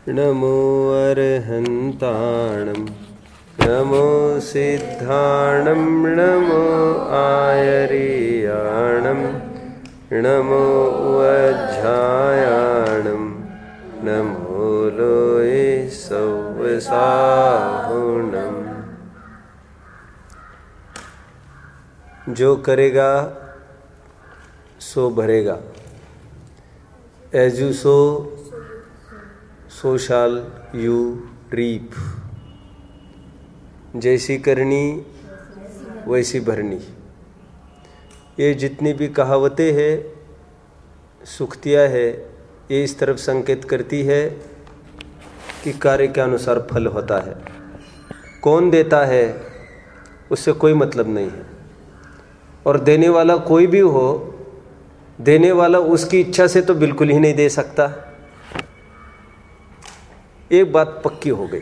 नमो अर्हन्ताणं नमो सिद्धाणं नमो आयर्याणं नमो वज्झायाणं नमो लोये सव्वसाहुणम्। जो करेगा सो भरेगा, as you sow so shall you reap। जैसी करनी वैसी भरनी। ये जितनी भी कहावतें हैं, सुक्तियाँ है, ये इस तरफ संकेत करती है कि कार्य के अनुसार फल होता है। कौन देता है उससे कोई मतलब नहीं है, और देने वाला कोई भी हो, देने वाला उसकी इच्छा से तो बिल्कुल ही नहीं दे सकता। एक बात पक्की हो गई।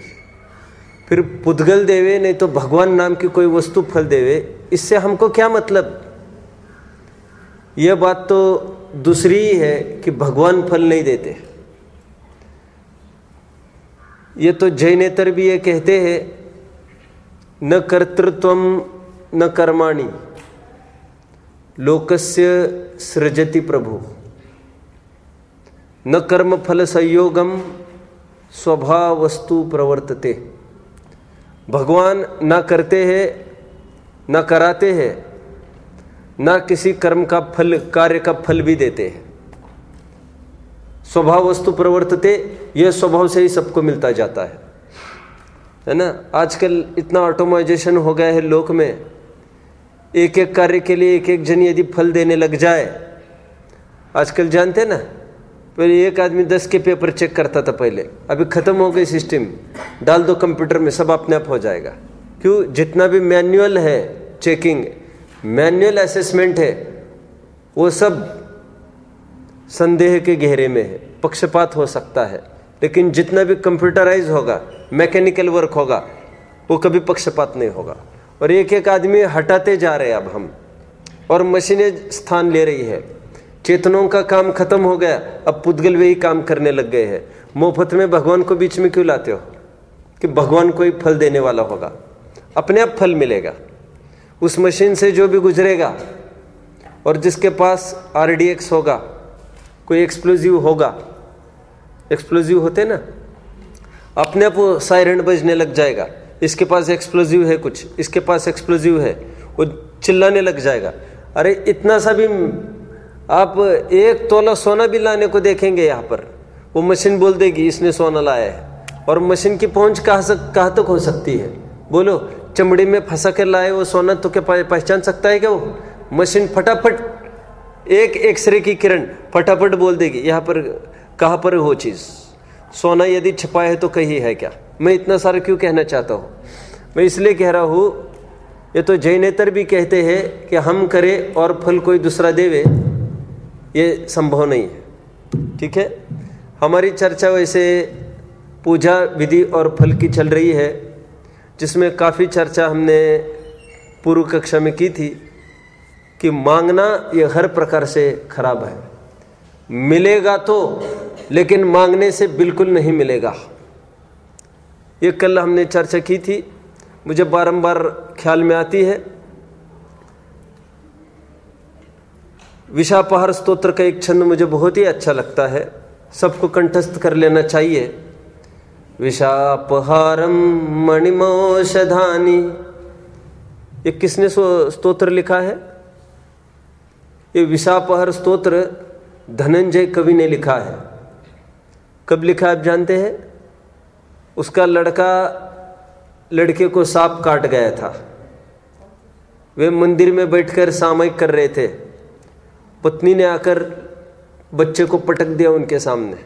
फिर पुद्गल देवे नहीं तो भगवान नाम की कोई वस्तु फल देवे, इससे हमको क्या मतलब। यह बात तो दूसरी ही है कि भगवान फल नहीं देते। ये तो जैनेतर भी ये कहते हैं, न कर्तृत्वम न कर्माणि लोकस्य सृजति प्रभु, न कर्म फल संयोगम स्वभाव वस्तु प्रवर्तते। भगवान ना करते हैं, ना कराते हैं, ना किसी कर्म का फल, कार्य का फल भी देते हैं। स्वभाव वस्तु प्रवर्तते, यह स्वभाव से ही सबको मिलता जाता है ना। आजकल इतना ऑटोमाइजेशन हो गया है लोक में, एक एक कार्य के लिए एक एक जन यदि फल देने लग जाए। आजकल जानते ना, पहले एक आदमी 10 के पेपर चेक करता था पहले, अभी खत्म हो गई सिस्टम। डाल दो कंप्यूटर में, सब अपने आप हो जाएगा। क्यों? जितना भी मैनुअल है चेकिंग, मैनुअल असेसमेंट है, वो सब संदेह के घेरे में है। पक्षपात हो सकता है, लेकिन जितना भी कंप्यूटराइज होगा, मैकेनिकल वर्क होगा, वो कभी पक्षपात नहीं होगा। और एक एक आदमी हटाते जा रहे हैं अब हम, और मशीनें स्थान ले रही है। चेतनों का काम खत्म हो गया, अब पुद्गल वे ही काम करने लग गए हैं। मुफ्त में भगवान को बीच में क्यों लाते हो कि भगवान कोई फल देने वाला होगा? अपने आप फल मिलेगा उस मशीन से जो भी गुजरेगा। और जिसके पास RDX होगा, कोई एक्सप्लोजिव होगा, एक्सप्लोजिव होते ना, अपने आप वो सायरन बजने लग जाएगा। इसके पास एक्सप्लोजिव है कुछ, इसके पास एक्सप्लोजिव है, वो चिल्लाने लग जाएगा। अरे इतना सा भी, आप 1 तोला सोना भी लाने को देखेंगे यहाँ पर, वो मशीन बोल देगी इसने सोना लाया है। और मशीन की पहुंच कहाँ तक हो सकती है? बोलो, चमड़ी में फंसा कर लाए वो सोना तो क्या पहचान सकता है क्या वो? मशीन फटाफट, एक एक्सरे की किरण फटाफट बोल देगी यहाँ पर कहाँ पर वो चीज़। सोना यदि छिपा है तो कहीं है क्या? मैं इतना सारा क्यों कहना चाहता हूँ? मैं इसलिए कह रहा हूँ, ये तो जैनेतर भी कहते हैं कि हम करें और फल कोई दूसरा देवे, ये संभव नहीं है। ठीक है, हमारी चर्चा वैसे पूजा विधि और फल की चल रही है, जिसमें काफ़ी चर्चा हमने पूर्व कक्षा में की थी कि मांगना ये हर प्रकार से खराब है। मिलेगा तो, लेकिन मांगने से बिल्कुल नहीं मिलेगा। ये कल हमने चर्चा की थी, मुझे बारंबार ख्याल में आती है। विशापहार स्तोत्र का एक छंद मुझे बहुत ही अच्छा लगता है, सबको कंठस्थ कर लेना चाहिए। विशापहारम मणिमौषधानि, ये किसने स्तोत्र लिखा है? ये विशापहार स्तोत्र धनंजय कवि ने लिखा है। कब लिखा आप जानते हैं? उसका लड़का लड़के को सांप काट गया था, वे मंदिर में बैठकर सामयिक कर रहे थे। पत्नी ने आकर बच्चे को पटक दिया उनके सामने,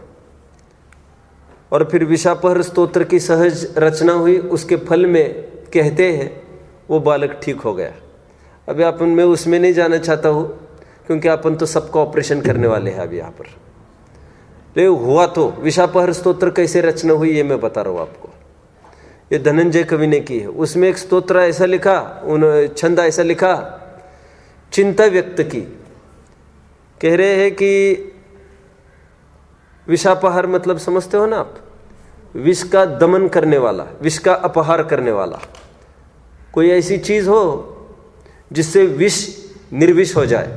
और फिर विशापहर स्तोत्र की सहज रचना हुई। उसके फल में कहते हैं वो बालक ठीक हो गया। अभी अपन, मैं उसमें नहीं जाना चाहता हूँ, क्योंकि अपन तो सबका ऑपरेशन करने वाले हैं अभी यहाँ पर। ले हुआ तो विशापहर स्तोत्र कैसे रचना हुई ये मैं बता रहा हूँ आपको। ये धनंजय कवि ने की है। उसमें एक स्तोत्र ऐसा लिखा, छंद ऐसा लिखा, चिंता व्यक्त की। कह रहे हैं कि विशापहार मतलब समझते हो ना आप? विष का दमन करने वाला, विष का अपहार करने वाला कोई ऐसी चीज हो जिससे विष निर्विष हो जाए।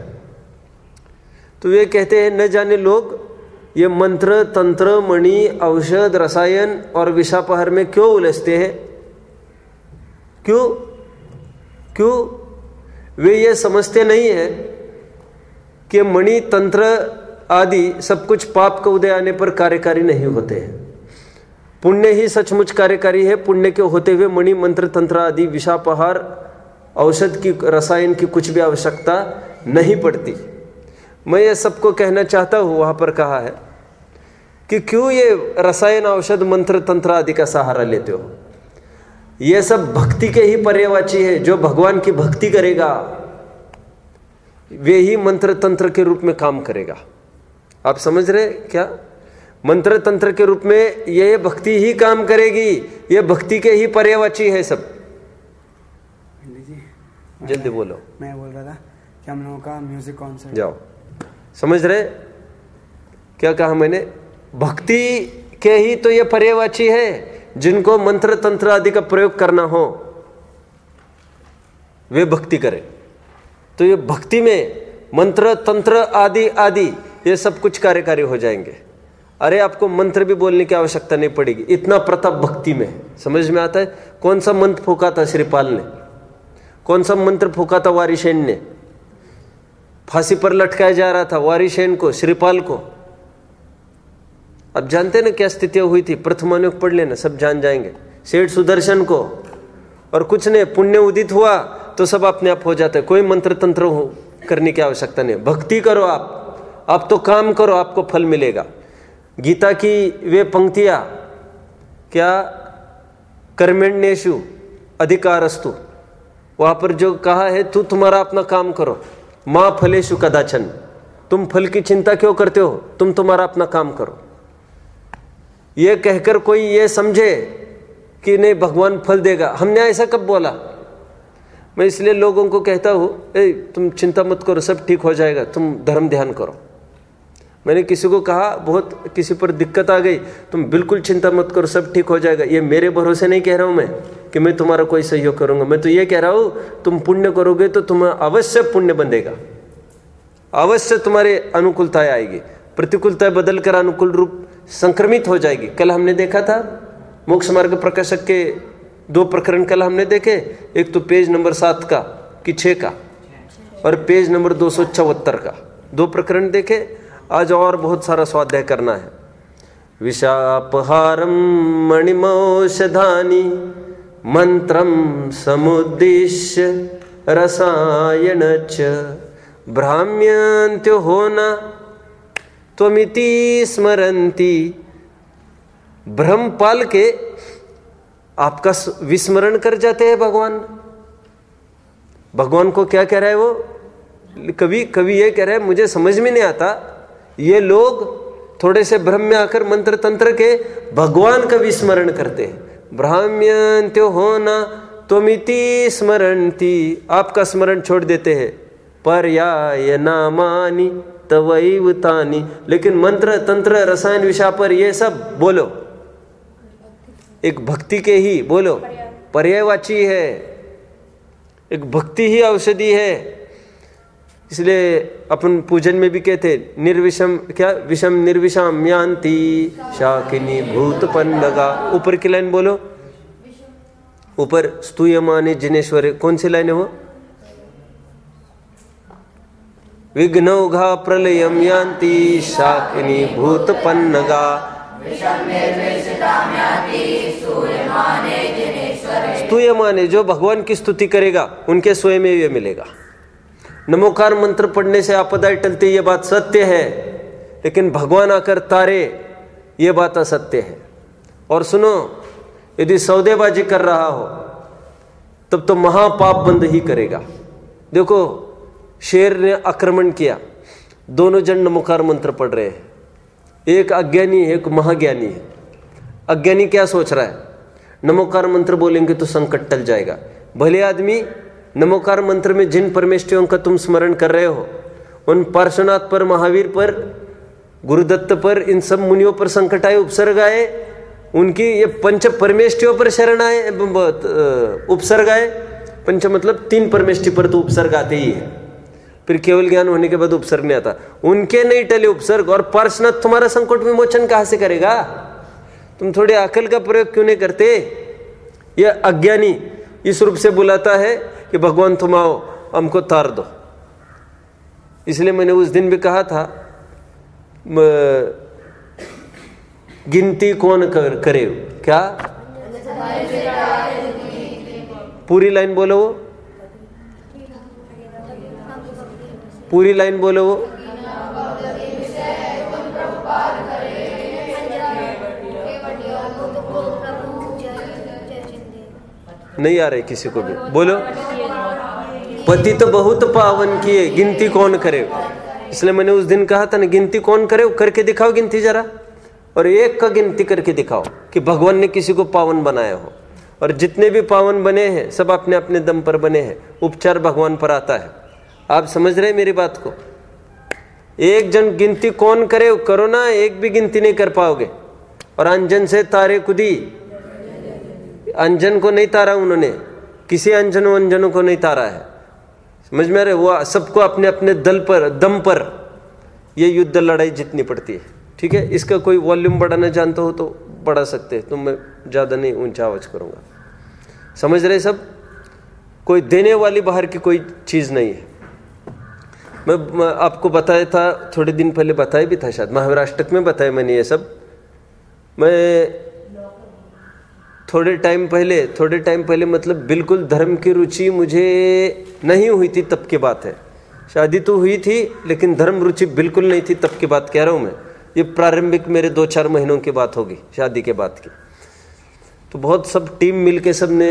तो वे कहते हैं न जाने लोग ये मंत्र तंत्र मणि औषध रसायन और विषापहार में क्यों उलझते हैं। क्यों वे ये समझते नहीं है कि मणि तंत्र आदि सब कुछ पाप का उदय आने पर कार्यकारी नहीं होते हैं। पुण्य ही सचमुच कार्यकारी है। पुण्य के होते हुए मणि मंत्र तंत्र आदि विषापहार औषध की रसायन की कुछ भी आवश्यकता नहीं पड़ती। मैं ये सबको कहना चाहता हूँ, वहाँ पर कहा है कि क्यों ये रसायन औषध मंत्र तंत्र आदि का सहारा लेते हो। ये सब भक्ति के ही पर्यायवाची है। जो भगवान की भक्ति करेगा वे ही मंत्र तंत्र के रूप में काम करेगा। आप समझ रहे क्या? मंत्र तंत्र के रूप में ये भक्ति ही काम करेगी। ये भक्ति के ही पर्यायवाची है सब। जल्दी बोलो। मैं बोल रहा था कि हम लोगों का म्यूजिक कॉन्सर्ट। जाओ, समझ रहे क्या कहा मैंने? भक्ति के ही तो ये पर्यायवाची है। जिनको मंत्र तंत्र आदि का प्रयोग करना हो वे भक्ति करें। तो ये भक्ति में मंत्र तंत्र आदि आदि ये सब कुछ कार्यकारी हो जाएंगे। अरे आपको मंत्र भी बोलने की आवश्यकता नहीं पड़ेगी, इतना प्रताप भक्ति में है। समझ में आता है? कौन सा मंत्र फूका था श्रीपाल ने? कौन सा मंत्र फूका था वारिशेन ने? फांसी पर लटकाया जा रहा था वारिशेन को, श्रीपाल को। अब जानते ना क्या स्थितियां हुई थी? प्रथमानुग पढ़ लेना, सब जान जाएंगे। सेठ सुदर्शन को, और कुछ ने पुण्य उदित हुआ तो सब अपने आप हो जाता है। कोई मंत्र तंत्र करने की आवश्यकता नहीं। भक्ति करो आप तो काम करो, आपको फल मिलेगा। गीता की वे पंक्तियां क्या, कर्मण्येषु अधिकारस्तु, वहां पर जो कहा है तू तुम्हारा अपना काम करो, मां फलेषु कदाचन, तुम फल की चिंता क्यों करते हो, तुम तुम्हारा अपना काम करो। ये कहकर कोई ये समझे कि नहीं भगवान फल देगा, हमने ऐसा कब बोला? मैं इसलिए लोगों को कहता हूँ तुम चिंता मत करो, सब ठीक हो जाएगा, तुम धर्म ध्यान करो। मैंने किसी को कहा, बहुत किसी पर दिक्कत आ गई, तुम बिल्कुल चिंता मत करो, सब ठीक हो जाएगा। ये मेरे भरोसे नहीं कह रहा हूँ मैं कि मैं तुम्हारा कोई सहयोग करूँगा। मैं तो ये कह रहा हूँ तुम पुण्य करोगे तो तुम्हें अवश्य पुण्य बंधेगा, अवश्य तुम्हारे अनुकूलताएं आएगी। प्रतिकूलताएं बदल कर अनुकूल रूप संक्रमित हो जाएगी। कल हमने देखा था मोक्ष मार्ग प्रकाशक के 2 प्रकरण कल हमने देखे। एक तो पेज नंबर 7 का कि 6 का, और पेज नंबर 274 का 2 प्रकरण देखे। आज और बहुत सारा स्वाध्याय करना है। विषापहारम मणिमौषधानि मंत्रम समुद्दिश्य रसायनच भ्राम्यन्त्यो होना त्वमिति स्मरन्ति। भ्रम पाल के आपका विस्मरण कर जाते हैं भगवान। भगवान को क्या कह रहा है वो? कभी ये कह रहा है मुझे समझ में नहीं आता, ये लोग थोड़े से भ्रम में आकर मंत्र तंत्र के भगवान का विस्मरण करते हैं। भ्राम्यन्त्यो होना त्वमिति स्मरन्ति, आपका स्मरण छोड़ देते हैं। पर्याय नामानि तवैव तानि, लेकिन मंत्र तंत्र रसायन विषापर ये सब बोलो एक भक्ति के ही बोलो पर्यायवाची है। एक भक्ति ही औषधि है। इसलिए अपन पूजन में भी कहते निर्विषम, क्या विषम निर्विषाम यान्ति शाकिनी भूतपन्नगा। ऊपर की लाइन बोलो, ऊपर स्तूयमाने जिनेश्वरे, कौन सी लाइन है वो? विघ्नौघा प्रलयम यान्ति शाकिनी भूतपन्नगा। स्तूयमाने, जो भगवान की स्तुति करेगा उनके स्वयं में ये मिलेगा। नमोकार मंत्र पढ़ने से आपदाएं टलती, ये बात सत्य है, लेकिन भगवान आकर तारे ये बात असत्य है। और सुनो, यदि सौदेबाजी कर रहा हो तब तो महापाप बंद ही करेगा। देखो शेर ने आक्रमण किया, दोनों जन नमोकार मंत्र पढ़ रहे हैं, एक अज्ञानी है एक महाज्ञानी है। अज्ञानी क्या सोच रहा है? नमोकार मंत्र बोलेंगे तो संकट टल जाएगा। भले आदमी, नमोकार मंत्र में जिन परमेष्ठियों का तुम स्मरण कर रहे हो, उन पार्श्वनाथ पर, महावीर पर, गुरुदत्त पर, इन सब मुनियों पर संकट आए, उपसर्ग आए उनकी ये पंच परमेष्टियों पर शरण आए, उपसर्ग आए। पंच मतलब 3 परमेष्टि पर तो उपसर्ग आते ही है, फिर केवल ज्ञान होने के बाद उपसर्ग नहीं आता। उनके नहीं टले उपसर्ग, और पार्श्वनाथ तुम्हारा संकट विमोचन कहां से करेगा? तुम थोड़े अकल का प्रयोग क्यों नहीं करते? यह अज्ञानी इस रूप से बुलाता है कि भगवान तुम आओ, हमको तार दो। इसलिए मैंने उस दिन भी कहा था, गिनती कौन करे? क्या पूरी लाइन बोलो, वो पूरी लाइन बोलो, वो नहीं आ रहे किसी को भी, बोलो। पति तो बहुत पावन किए, गिनती कौन करे? इसलिए मैंने उस दिन कहा था ना, गिनती कौन करे? करके दिखाओ गिनती जरा, और एक का गिनती करके दिखाओ कि भगवान ने किसी को पावन बनाया हो। और जितने भी पावन बने हैं सब अपने अपने दम पर बने हैं, उपचार भगवान पर आता है। आप समझ रहे हैं मेरी बात को? एक जन गिनती कौन करे? करो ना, एक भी गिनती नहीं कर पाओगे। और अंजन से तारे कुदी, अंजन को नहीं तारा उन्होंने, किसी अंजनों को नहीं तारा है, समझ में आ रहे? वो सबको अपने अपने दल पर, दम पर ये युद्ध लड़ाई जीतनी पड़ती है। ठीक है, इसका कोई वॉल्यूम बढ़ाना जानते हो तो बढ़ा सकते हैं, तो मैं ज़्यादा नहीं ऊंचा आवाज करूँगा। समझ रहे सब? कोई देने वाली बाहर की कोई चीज़ नहीं है। मैं आपको बताया था, थोड़े दिन पहले बताया भी था, शायद महाराष्ट्र में बताया मैंने ये सब। मैं थोड़े टाइम पहले मतलब बिल्कुल धर्म की रुचि मुझे नहीं हुई थी, तब की बात है। शादी तो हुई थी लेकिन धर्म रुचि बिल्कुल नहीं थी, तब की बात कह रहा हूँ मैं। ये प्रारंभिक मेरे 2-4 महीनों की बात होगी शादी के बाद की। तो बहुत सब टीम मिल के सब ने,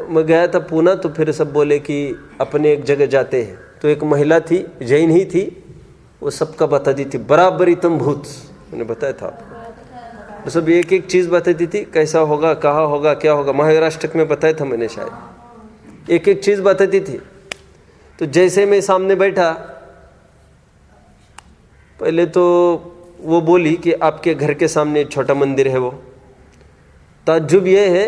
मैं गया था पूना, तो फिर सब बोले कि अपने एक जगह जाते हैं। तो एक महिला थी, जैन ही थी, वो सबका बताती थी, बराबरी तुम भूत, मैंने बताया था आपको। तो सब एक एक चीज़ बताती थी, कैसा होगा, कहाँ होगा, क्या होगा। महाराष्ट्र में बताया था मैंने शायद, एक एक चीज़ बताती थी। तो जैसे मैं सामने बैठा, पहले तो वो बोली कि आपके घर के सामने छोटा मंदिर है। वो ताज्जुब ये है,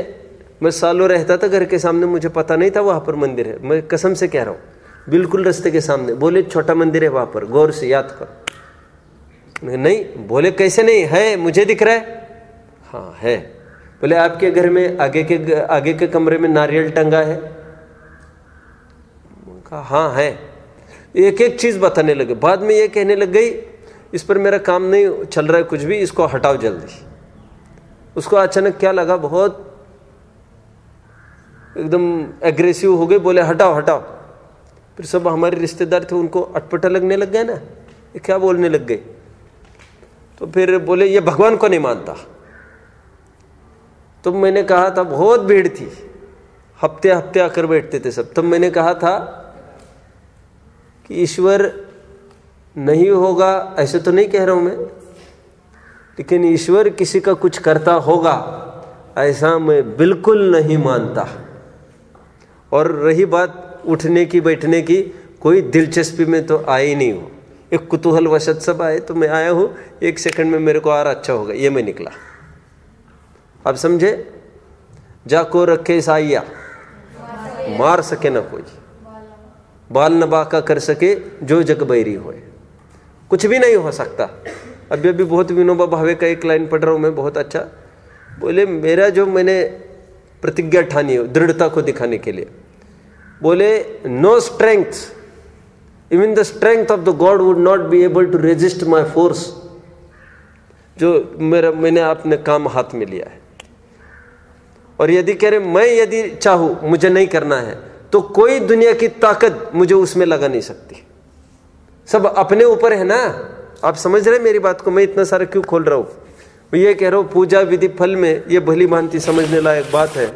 मैं सालों रहता था घर के सामने, मुझे पता नहीं था वहाँ पर मंदिर है। मैं कसम से कह रहा हूँ, बिल्कुल रास्ते के सामने। बोले छोटा मंदिर है वहाँ पर, गौर से याद करो। नहीं, बोले कैसे नहीं है, मुझे दिख रहा है। हाँ है। बोले आपके घर में आगे के कमरे में नारियल टंगा है? कहा हाँ है। एक एक चीज़ बताने लगे। बाद में ये कहने लग गई, इस पर मेरा काम नहीं चल रहा है कुछ भी, इसको हटाओ जल्दी। उसको अचानक क्या लगा, बहुत एकदम एग्रेसिव हो गए, बोले हटाओ हटाओ। फिर सब हमारे रिश्तेदार थे, उनको अटपटा लगने लग गया ना, ये क्या बोलने लग गए। तो फिर बोले ये भगवान को नहीं मानता। तो मैंने कहा था, बहुत भीड़ थी, हफ्ते हफ्ते आकर बैठते थे सब। तब मैंने कहा था कि ईश्वर नहीं होगा, ऐसे तो नहीं कह रहा हूं मैं, लेकिन ईश्वर किसी का कुछ करता होगा ऐसा मैं बिल्कुल नहीं मानता। और रही बात उठने की बैठने की, कोई दिलचस्पी में तो आए ही नहीं हो, एक कुतूहल वशत सब आए, तो मैं आया हूँ, 1 सेकंड में मेरे को आ रहा अच्छा होगा, ये मैं निकला। अब समझे? जाको रखे साइया, मार सके ना कोई, बाल न बाका कर सके जो जग बैरी होए। कुछ भी नहीं हो सकता। अभी अभी बहुत विनोबा भावे का एक लाइन पढ़ रहा हूँ मैं, बहुत अच्छा। बोले मेरा जो मैंने प्रतिज्ञा ठानी है दृढ़ता को दिखाने के लिए, बोले no strength, even the strength of the god would not be able to resist my force, जो मैंने अपने काम हाथ में लिया है। और यदि कह रहे मैं यदि चाहूँ मुझे नहीं करना है, तो कोई दुनिया की ताकत मुझे उसमें लगा नहीं सकती। सब अपने ऊपर है ना। आप समझ रहे मेरी बात को? मैं इतना सारा क्यों खोल रहा हूँ? मैं ये कह रहा हूँ, पूजा विधि फल में ये भली भांति समझने लायक बात है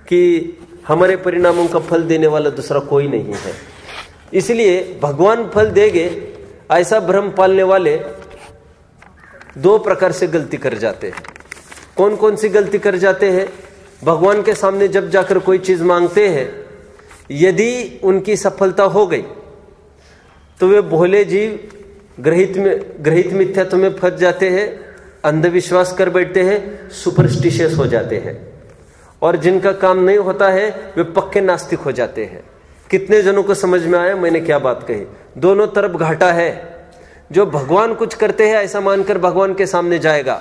कि हमारे परिणामों का फल देने वाला दूसरा कोई नहीं है। इसलिए भगवान फल देंगे ऐसा भ्रम पालने वाले 2 प्रकार से गलती कर जाते हैं। कौन कौन सी गलती कर जाते हैं? भगवान के सामने जब जाकर कोई चीज मांगते हैं, यदि उनकी सफलता हो गई तो वे भोले जीव ग्रहित मिथ्यात्व में फंस जाते हैं अंधविश्वास कर बैठते हैं, सुपरस्टिशियस हो जाते हैं, और जिनका काम नहीं होता है वे पक्के नास्तिक हो जाते हैं। कितने जनों को समझ में आया मैंने क्या बात कही? दोनों तरफ घाटा है। जो भगवान कुछ करते हैं ऐसा मानकर भगवान के सामने जाएगा,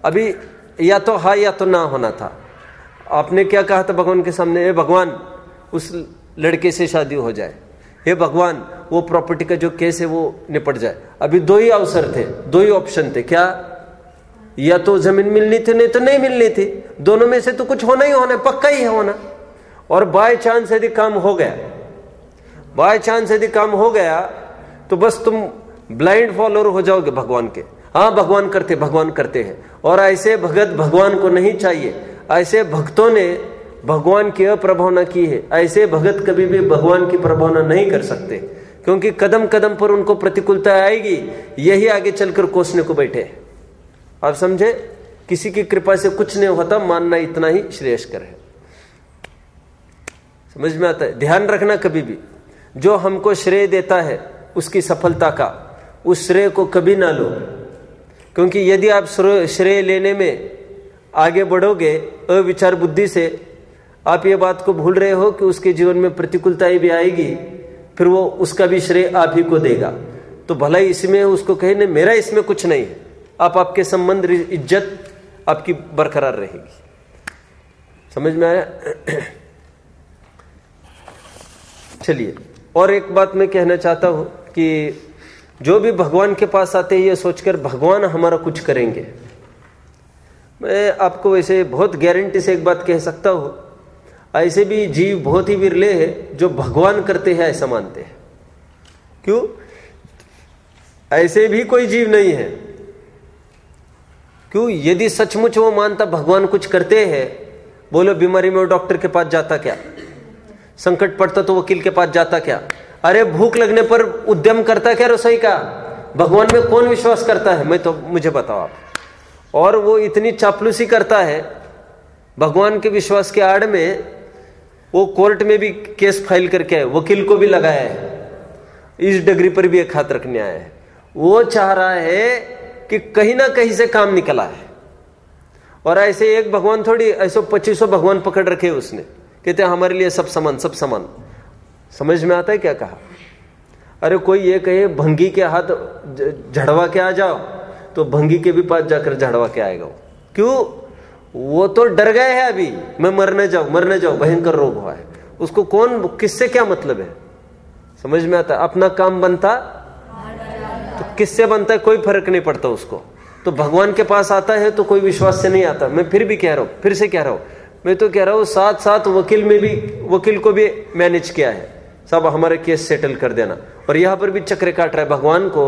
अभी या तो हाँ या तो ना होना था। आपने क्या कहा था भगवान के सामने? हे भगवान उस लड़के से शादी हो जाए, हे भगवान वो प्रॉपर्टी का जो केस है वो निपट जाए। अभी दो ही अवसर थे, दो ही ऑप्शन थे, क्या? या तो जमीन मिलनी थी, नहीं तो नहीं मिलनी थी। दोनों में से तो कुछ होना ही होना, पक्का ही है होना। और बाय चांस यदि काम हो गया, बाय चांस यदि काम हो गया तो बस तुम ब्लाइंड फॉलोअर हो जाओगे भगवान के। हाँ भगवान करते हैं। और ऐसे भगत भगवान को नहीं चाहिए। ऐसे भक्तों ने भगवान की अप्रभावना की है। ऐसे भगत कभी भी भगवान की प्रभावना नहीं कर सकते, क्योंकि कदम कदम पर उनको प्रतिकूलता आएगी। यही आगे चलकर कोसने को बैठे। आप समझे? किसी की कृपा से कुछ नहीं होता, मानना इतना ही श्रेयस्कर है। समझ में आता है? ध्यान रखना, कभी भी जो हमको श्रेय देता है उसकी सफलता का, उस श्रेय को कभी ना लो, क्योंकि यदि आप श्रेय लेने में आगे बढ़ोगे अविचार बुद्धि से, आप ये बात को भूल रहे हो कि उसके जीवन में प्रतिकूलताएं भी आएगी, फिर वो उसका भी श्रेय आप ही को देगा। तो भला इसमें उसको कहे नहीं मेरा इसमें कुछ नहीं है, आपके संबंध इज्जत आपकी बरकरार रहेगी। समझ में आया? चलिए, और एक बात मैं कहना चाहता हूं कि जो भी भगवान के पास आते हैं ये सोचकर भगवान हमारा कुछ करेंगे। मैं आपको वैसे बहुत गारंटी से एक बात कह सकता हूं, ऐसे भी जीव बहुत ही विरले हैं जो भगवान करते हैं ऐसा मानते हैं। क्यों? ऐसे भी कोई जीव नहीं है। क्यों? यदि सचमुच वो मानता भगवान कुछ करते हैं, बोलो बीमारी में वो डॉक्टर के पास जाता क्या? संकट पड़ता तो वकील के पास जाता क्या? अरे भूख लगने पर उद्यम करता क्या रसोई का? भगवान में कौन विश्वास करता है? मैं तो मुझे बताओ आप। और वो इतनी चापलूसी करता है भगवान के विश्वास के आड़ में, वो कोर्ट में भी केस फाइल करके आए, वकील को भी लगाया है, इस डिग्री पर भी एक हाथ रखने आया है। वो चाह रहा है कि कहीं ना कहीं से काम निकला है। और ऐसे एक भगवान थोड़ी, ऐसे 2500 भगवान पकड़ रखे उसने, कहते हैं हमारे लिए सब समान, सब समान। समझ में आता है क्या कहा? अरे कोई ये कहे भंगी के हाथ झड़वा के आ जाओ, तो भंगी के भी पास जाकर झड़वा के आएगा। क्यों? वो तो डर गए हैं अभी, मैं मरने जाऊं, भयंकर रोग हुआ है। उसको कौन, किससे क्या मतलब है? समझ में आता है? अपना काम बनता तो किससे बनता है, कोई फर्क नहीं पड़ता उसको। तो भगवान के पास आता है तो कोई विश्वास से नहीं आता। मैं फिर भी कह रहा हूं, फिर से कह रहा हूं, मैं तो कह रहा हूं साथ साथ वकील को भी मैनेज किया है, सब हमारे केस सेटल कर देना। और यहां पर भी चक्र काट रहा है भगवान को,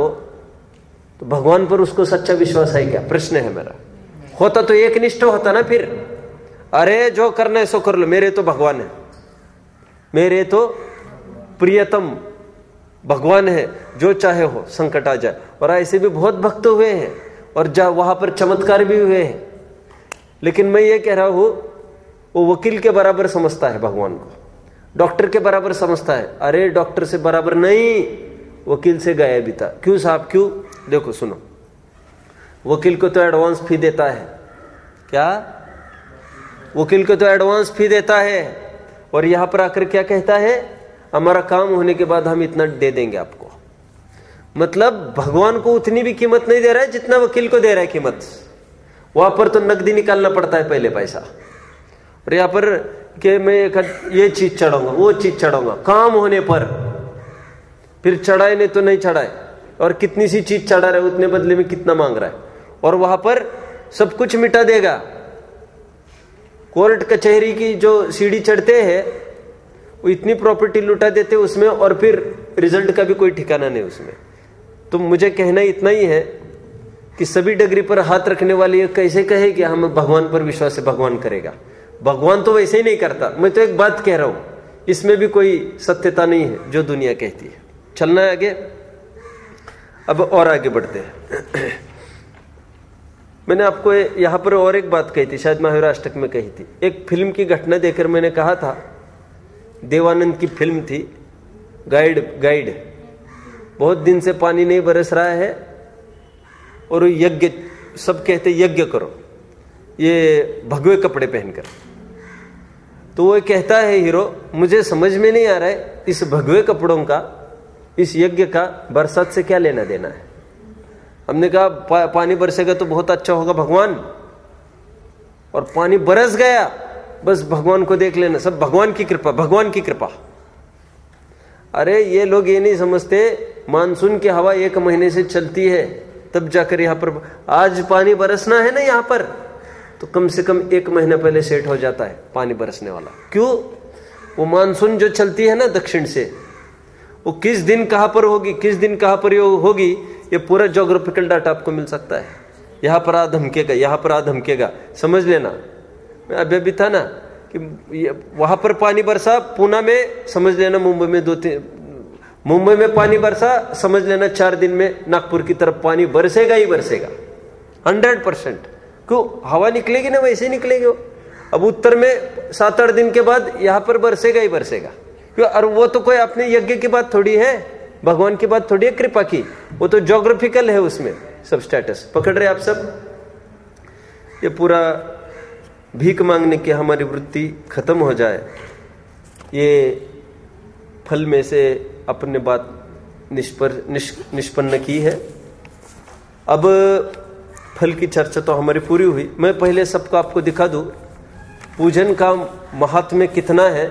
तो भगवान पर उसको सच्चा विश्वास है क्या? प्रश्न है मेरा। होता तो एक निष्ठ होता ना फिर। अरे जो करना है सो कर लो, मेरे तो भगवान है, मेरे तो प्रियतम भगवान है, जो चाहे हो, संकट आ जाए। और ऐसे भी बहुत भक्त हुए हैं और वहां पर चमत्कार भी हुए हैं। लेकिन मैं ये कह रहा हूं, वो वकील के बराबर समझता है भगवान को, डॉक्टर के बराबर समझता है। अरे डॉक्टर से बराबर नहीं, वकील से गया भी था। क्यों साहब, क्यों? देखो सुनो, वकील को तो एडवांस फी देता है। क्या? वकील को तो एडवांस फी देता है, और यहां पर आकर क्या कहता है? हमारा काम होने के बाद हम इतना दे देंगे आपको। मतलब भगवान को उतनी भी कीमत नहीं दे रहा है जितना वकील को दे रहा है कीमत। वहां पर तो नकदी निकालना पड़ता है पहले, पैसा। और यहाँ पर कि मैं ये चीज चढ़ाऊंगा, वो चीज चढ़ाऊंगा, काम होने पर फिर चढ़ाए नहीं तो नहीं चढ़ाए, और कितनी सी चीज चढ़ा रहा है उतने बदले में कितना मांग रहा है, और वहां पर सब कुछ मिटा देगा। कोर्ट कचहरी की जो सीढ़ी चढ़ते हैं वो इतनी प्रॉपर्टी लुटा देते उसमें, और फिर रिजल्ट का भी कोई ठिकाना नहीं उसमें। तो मुझे कहना इतना ही है कि सभी डिग्री पर हाथ रखने वाले कैसे कहे कि हम भगवान पर विश्वास है, भगवान करेगा। भगवान तो वैसे ही नहीं करता। मैं तो एक बात कह रहा हूं, इसमें भी कोई सत्यता नहीं है जो दुनिया कहती है। चलना है आगे। अब और आगे बढ़ते हैं। मैंने आपको यहां पर और एक बात कही थी, शायद महावीराष्टक में कही थी। एक फिल्म की घटना देकर मैंने कहा था, देवानंद की फिल्म थी गाइड। बहुत दिन से पानी नहीं बरस रहा है और यज्ञ सब कहते यज्ञ करो, ये भगवे कपड़े पहनकर। तो वो कहता है हीरो, मुझे समझ में नहीं आ रहा है इस भगवे कपड़ों का, इस यज्ञ का बरसात से क्या लेना देना है। हमने कहा पानी बरसेगा तो बहुत अच्छा होगा भगवान, और पानी बरस गया, बस भगवान को देख लेना, सब भगवान की कृपा, भगवान की कृपा। अरे ये लोग ये नहीं समझते, मानसून की हवा 1 महीने से चलती है तब जाकर यहाँ पर आज पानी बरसना है ना, यहाँ पर तो कम से कम 1 महीना पहले सेट हो जाता है पानी बरसने वाला। क्यों? वो मानसून जो चलती है ना दक्षिण से, वो किस दिन कहाँ पर होगी, किस दिन कहाँ पर होगी, ये पूरा ज्योग्राफिकल डाटा आपको मिल सकता है। यहाँ पर आ धमकेगा, यहाँ पर आ धमकेगा, समझ लेना। मैं अभी भी था ना कि वहां पर पानी बरसा, पूना में समझ लेना, मुंबई में मुंबई में पानी बरसा, समझ लेना 4 दिन में नागपुर की तरफ पानी बरसेगा ही बरसेगा 100%। क्यों? हवा निकलेगी ना, वैसे ही निकलेगी वो। अब उत्तर में 7-8 दिन के बाद यहाँ पर बरसेगा ही बरसेगा। क्यों? और वो तो कोई अपने यज्ञ की बात थोड़ी है, भगवान की बात थोड़ी है, कृपा की, वो तो ज्योग्राफिकल है, उसमें सब स्टेटस पकड़ रहे आप सब। ये पूरा भीख मांगने की हमारी वृत्ति खत्म हो जाए, ये फल में से अपने बात निष्पन्न की है। अब फल की चर्चा तो हमारी पूरी हुई। मैं पहले सबको आपको दिखा दूं पूजन का महात्म्य कितना है,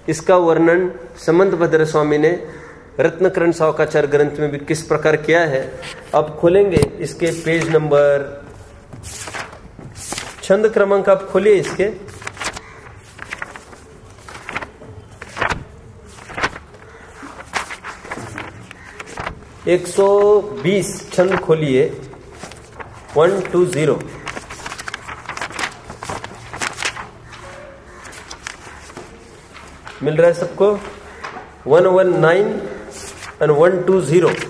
इसका वर्णन समंतभद्र स्वामी ने रत्नकरण सावकाचार्य ग्रंथ में भी किस प्रकार किया है। अब खोलेंगे इसके पेज नंबर, छंद क्रमांक आप खोलिए इसके, एक 120 छंद खोलिए, 120। मिल रहा है सबको? 119 और 120,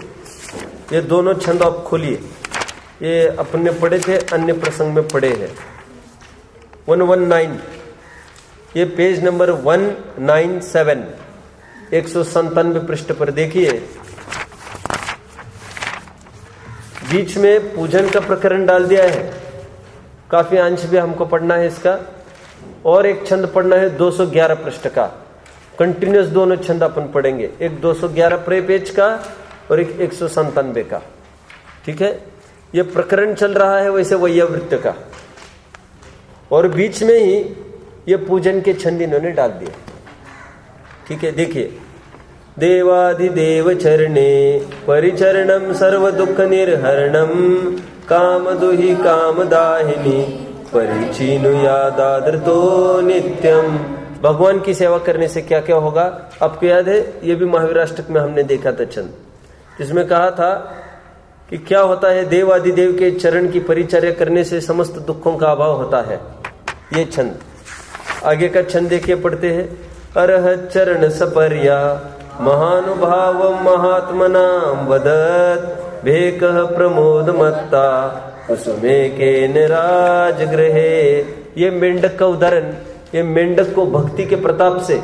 ये दोनों छंद आप खोलिए। ये अपने पढ़े थे, अन्य प्रसंग में पढ़े हैं। 119, ये पेज नंबर 197, 197 पृष्ठ पर देखिए। बीच में पूजन का प्रकरण डाल दिया है, काफी अंश भी हमको पढ़ना है इसका, और एक छंद पढ़ना है 211 पृष्ठ का। कंटिन्यूस दोनों छंद अपन पढ़ेंगे, एक 211 प्रे पेज का और एक 197 का। ठीक है, ये प्रकरण चल रहा है वैसे वैयावृत्त का, और बीच में ही ये पूजन के छंद इन्होंने डाल दिए। ठीक है, देखिए, देवाधिदेव चरणे परिचरणम सर्व दुख निर्हरणम कामदुहि कामदाहिनी परिचिनुयादादृतो नित्यम। भगवान की सेवा करने से क्या क्या होगा आपको याद है? ये भी महावीराष्टक में हमने देखा था छंद, जिसमें कहा था कि क्या होता है, देवाधिदेव के चरण की परिचर्या करने से समस्त दुखों का अभाव होता है। ये छंद, आगे का छंद देखिए, पढ़ते हैं। अरहत चरण सपर्या महानुभाव महात्मनां वदत भेकः प्रमोद मत्ता कुसुमे के निराज गृहे। ये मेंढक का उदाहरण, ये मेंढक को भक्ति के प्रताप से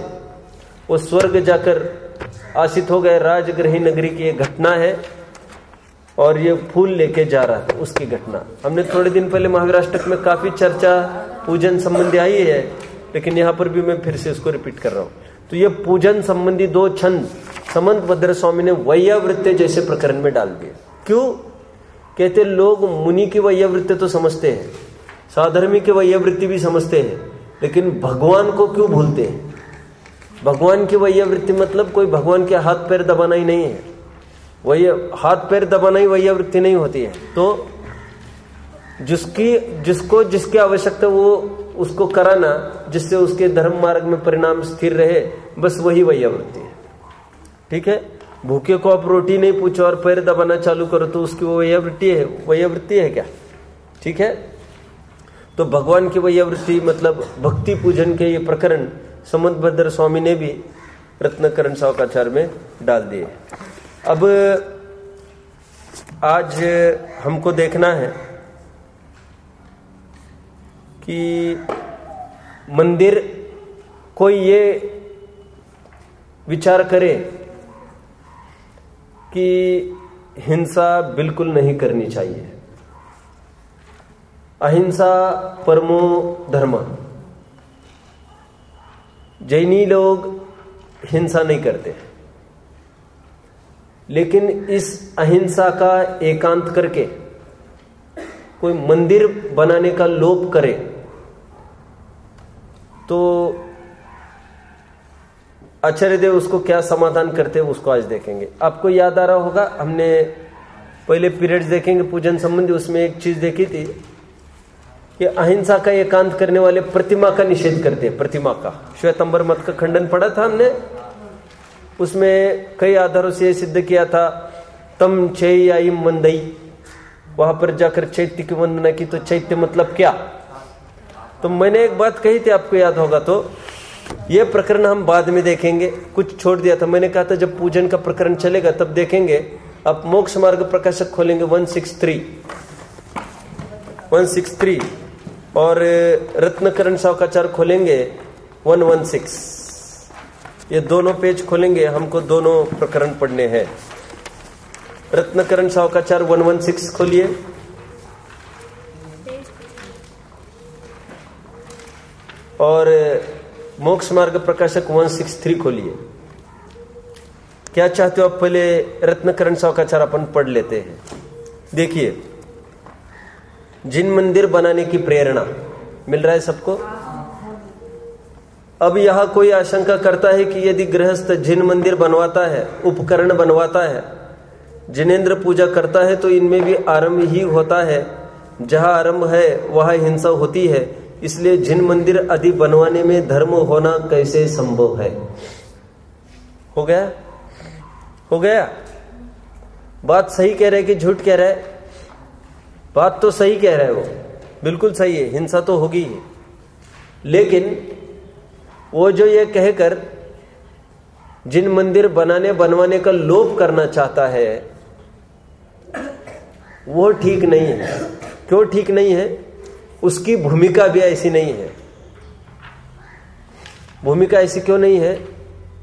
वो स्वर्ग जाकर आशित हो गए, राजगृही नगरी की ये घटना है, और ये फूल लेके जा रहा था, उसकी घटना हमने थोड़े दिन पहले महावीराष्टक में काफी चर्चा पूजन संबंधी आई है, लेकिन यहाँ पर भी मैं फिर से उसको रिपीट कर रहा हूँ। तो ये पूजन संबंधी 2 छंद समंतभद्र स्वामी ने वैयावृत्ति जैसे प्रकरण में डाल दिए। क्यों? कहते लोग मुनि की वैयावृत्ति तो समझते हैं, साधर्मी की वैयावृत्ति भी समझते हैं, लेकिन भगवान को क्यों भूलते हैं? भगवान की वैयावृत्ति मतलब कोई भगवान के हाथ पैर दबाना ही नहीं है, वही हाथ पैर दबाना ही वैयावृत्ति नहीं होती है। तो जिसको जिसकी आवश्यकता वो उसको कराना, जिससे उसके धर्म मार्ग में परिणाम स्थिर रहे, बस वही वैयावृत्ति है। ठीक है, भूखे को आप रोटी नहीं पूछो और पैर दबाना चालू करो तो उसकी वो वैयावृत्ति है क्या? ठीक है, तो भगवान की वैयावृत्ति मतलब भक्ति पूजन के ये प्रकरण समंतभद्र स्वामी ने भी रत्नकरण सावकाचार्य में डाल दिए। अब आज हमको देखना है कि मंदिर कोई ये विचार करे कि हिंसा बिल्कुल नहीं करनी चाहिए, अहिंसा परमो धर्म। जैनी लोग हिंसा नहीं करते, लेकिन इस अहिंसा का एकांत करके कोई मंदिर बनाने का लोभ करे तो आचार्यदेव उसको क्या समाधान करते हैं उसको आज देखेंगे। आपको याद आ रहा होगा, हमने पहले पीरियड्स देखेंगे पूजन संबंधी, उसमें एक चीज देखी थी कि अहिंसा का एकांत करने वाले प्रतिमा का निषेध करते हैं। प्रतिमा का श्वेतांबर मत का खंडन पढ़ा था हमने, उसमें कई आधारों से सिद्ध किया था। तम चैयायिम वंदई, वहां पर जाकर चैत्य की वंदना की, तो चैत्य मतलब क्या? तो मैंने एक बात कही थी, आपको याद होगा, तो ये प्रकरण हम बाद में देखेंगे, कुछ छोड़ दिया था। मैंने कहा था जब पूजन का प्रकरण चलेगा तब देखेंगे। आप मोक्ष मार्ग प्रकाशक खोलेंगे 163 और रत्नकरण सावकाचार खोलेंगे 116। ये दोनों पेज खोलेंगे, हमको दोनों प्रकरण पढ़ने हैं। रत्नकरण सावकाचार 116 खोलिए और मोक्ष मार्ग प्रकाशक 163 खोलिए। क्या चाहते हो आप? पहले रत्नकरण सावकाचार अपन पढ़ लेते हैं। देखिए, जिन मंदिर बनाने की प्रेरणा मिल रहा है सबको। अब यहां कोई आशंका करता है कि यदि गृहस्थ जिन मंदिर बनवाता है, उपकरण बनवाता है, जिनेंद्र पूजा करता है, तो इनमें भी आरंभ ही होता है। जहां आरंभ है वहां हिंसा होती है, इसलिए जिन मंदिर आदि बनवाने में धर्म होना कैसे संभव है? हो गया? हो गया? बात सही कह रहे हैं कि झूठ कह रहा है? बात तो सही कह रहा है, वो बिल्कुल सही है, हिंसा तो होगी ही। लेकिन वो जो ये कहकर जिन मंदिर बनवाने का लोभ करना चाहता है, वो ठीक नहीं है। क्यों ठीक नहीं है? उसकी भूमिका भी ऐसी नहीं है। भूमिका ऐसी क्यों नहीं है?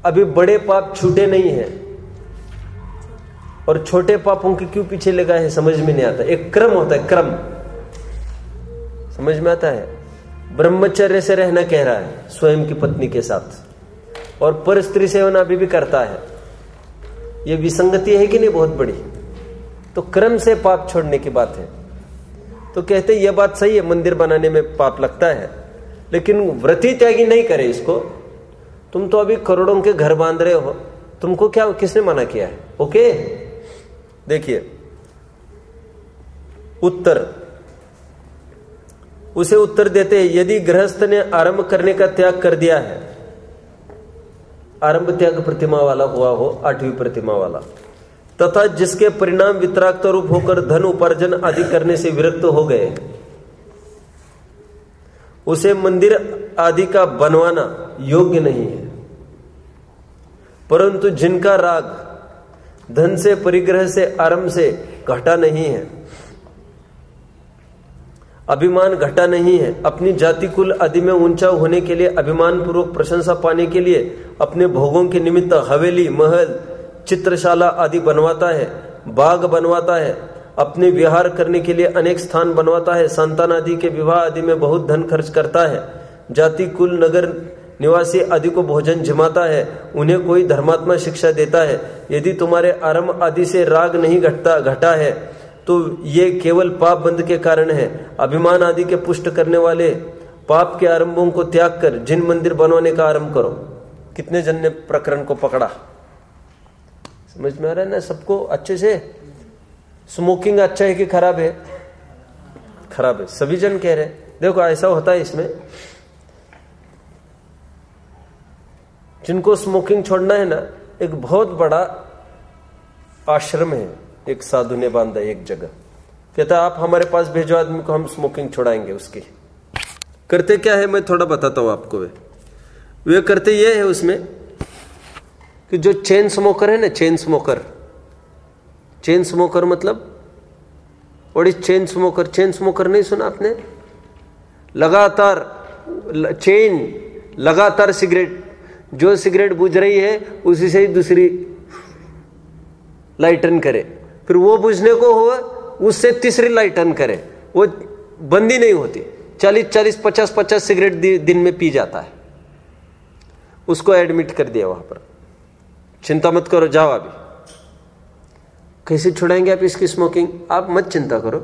अभी बड़े पाप छूटे नहीं है और छोटे पापों के क्यों पीछे लगा है, समझ में नहीं आता। एक क्रम होता है, क्रम समझ में आता है। ब्रह्मचर्य से रहना कह रहा है स्वयं की पत्नी के साथ, और पर स्त्री सेवन अभी भी करता है। यह विसंगति है कि नहीं बहुत बड़ी? तो क्रम से पाप छोड़ने की बात है। तो कहते यह बात सही है, मंदिर बनाने में पाप लगता है, लेकिन व्रती त्यागी नहीं करे इसको। तुम तो अभी करोड़ों के घर बांध रहे हो, तुमको क्या, किसने मना किया है? ओके, देखिए उत्तर, उसे उत्तर देते हैं, यदि गृहस्थ ने आरंभ करने का त्याग कर दिया है, आरंभ त्याग प्रतिमा वाला हुआ हो, 8वीं प्रतिमा वाला, तथा जिसके परिणाम वितराग रूप होकर धन उपार्जन आदि करने से विरक्त हो गए, उसे मंदिर आदि का बनवाना योग्य नहीं है। परंतु जिनका राग धन से, परिग्रह से, आरंभ से घटा नहीं है, अभिमान घटा नहीं है, अपनी जाति कुल आदि में ऊंचा होने के लिए, अभिमान पूर्वक प्रशंसा पाने के लिए, अपने भोगों के निमित्त हवेली, महल, चित्रशाला आदि बनवाता है, बाग बनवाता है, अपने विहार करने के लिए अनेक स्थान बनवाता है, संतान आदि के विवाह आदि में बहुत धन खर्च करता है, जाति कुल नगर निवासी आदि को भोजन जिमाता है, उन्हें कोई धर्मात्मा शिक्षा देता है। यदि तुम्हारे आरंभ आदि से राग नहीं घटा है तो ये केवल पाप बंध के कारण है। अभिमान आदि के पुष्ट करने वाले पाप के आरंभों को त्याग कर जिन मंदिर बनवाने का आरंभ करो। कितने जन ने प्रकरण को पकड़ा? समझ में आ रहा है ना सबको अच्छे से? स्मोकिंग अच्छा है कि खराब है? खराब है, सभी जन कह रहे हैं। देखो ऐसा होता है इसमें, जिनको स्मोकिंग छोड़ना है ना, एक बहुत बड़ा आश्रम है, एक साधु ने बांधा एक जगह, कहता आप हमारे पास भेजो आदमी को, हम स्मोकिंग छुड़ाएंगे उसकी। करते क्या है मैं थोड़ा बताता हूं आपको। वे करते ये है उसमें कि जो चेन स्मोकर है ना, चेन स्मोकर मतलब और इस चेन स्मोकर नहीं सुना आपने? लगातार सिगरेट, जो सिगरेट बुझ रही है उसी से ही दूसरी लाइटन करे, फिर वो बुझने को हुआ उससे तीसरी लाइटन करे, वो बंद ही नहीं होती, 40-40, 50-50 सिगरेट दिन में पी जाता है। उसको एडमिट कर दिया वहां पर, चिंता मत करो, जाओ अभी। कैसे छुड़ाएंगे आप इसकी स्मोकिंग? आप मत चिंता करो।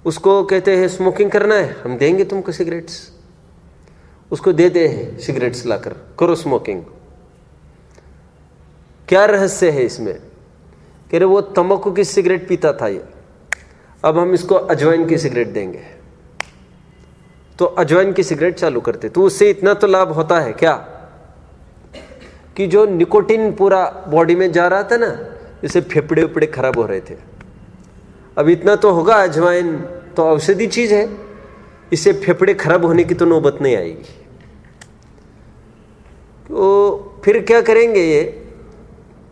उसको कहते हैं स्मोकिंग करना है, हम देंगे तुमको सिगरेट्स। उसको देते हैं सिगरेट्स लाकर, करो स्मोकिंग। क्या रहस्य है इसमें? कह रहे वो तंबाकू की सिगरेट पीता था ये, अब हम इसको अजवाइन की सिगरेट देंगे। तो अजवाइन की सिगरेट चालू करते, तो उससे इतना तो लाभ होता है क्या कि जो निकोटिन पूरा बॉडी में जा रहा था ना, इससे फेफड़े उपड़े खराब हो रहे थे। अब इतना तो होगा, अजवाइन तो औषधि चीज है, इससे फेफड़े खराब होने की तो नौबत नहीं आएगी। तो फिर क्या करेंगे? ये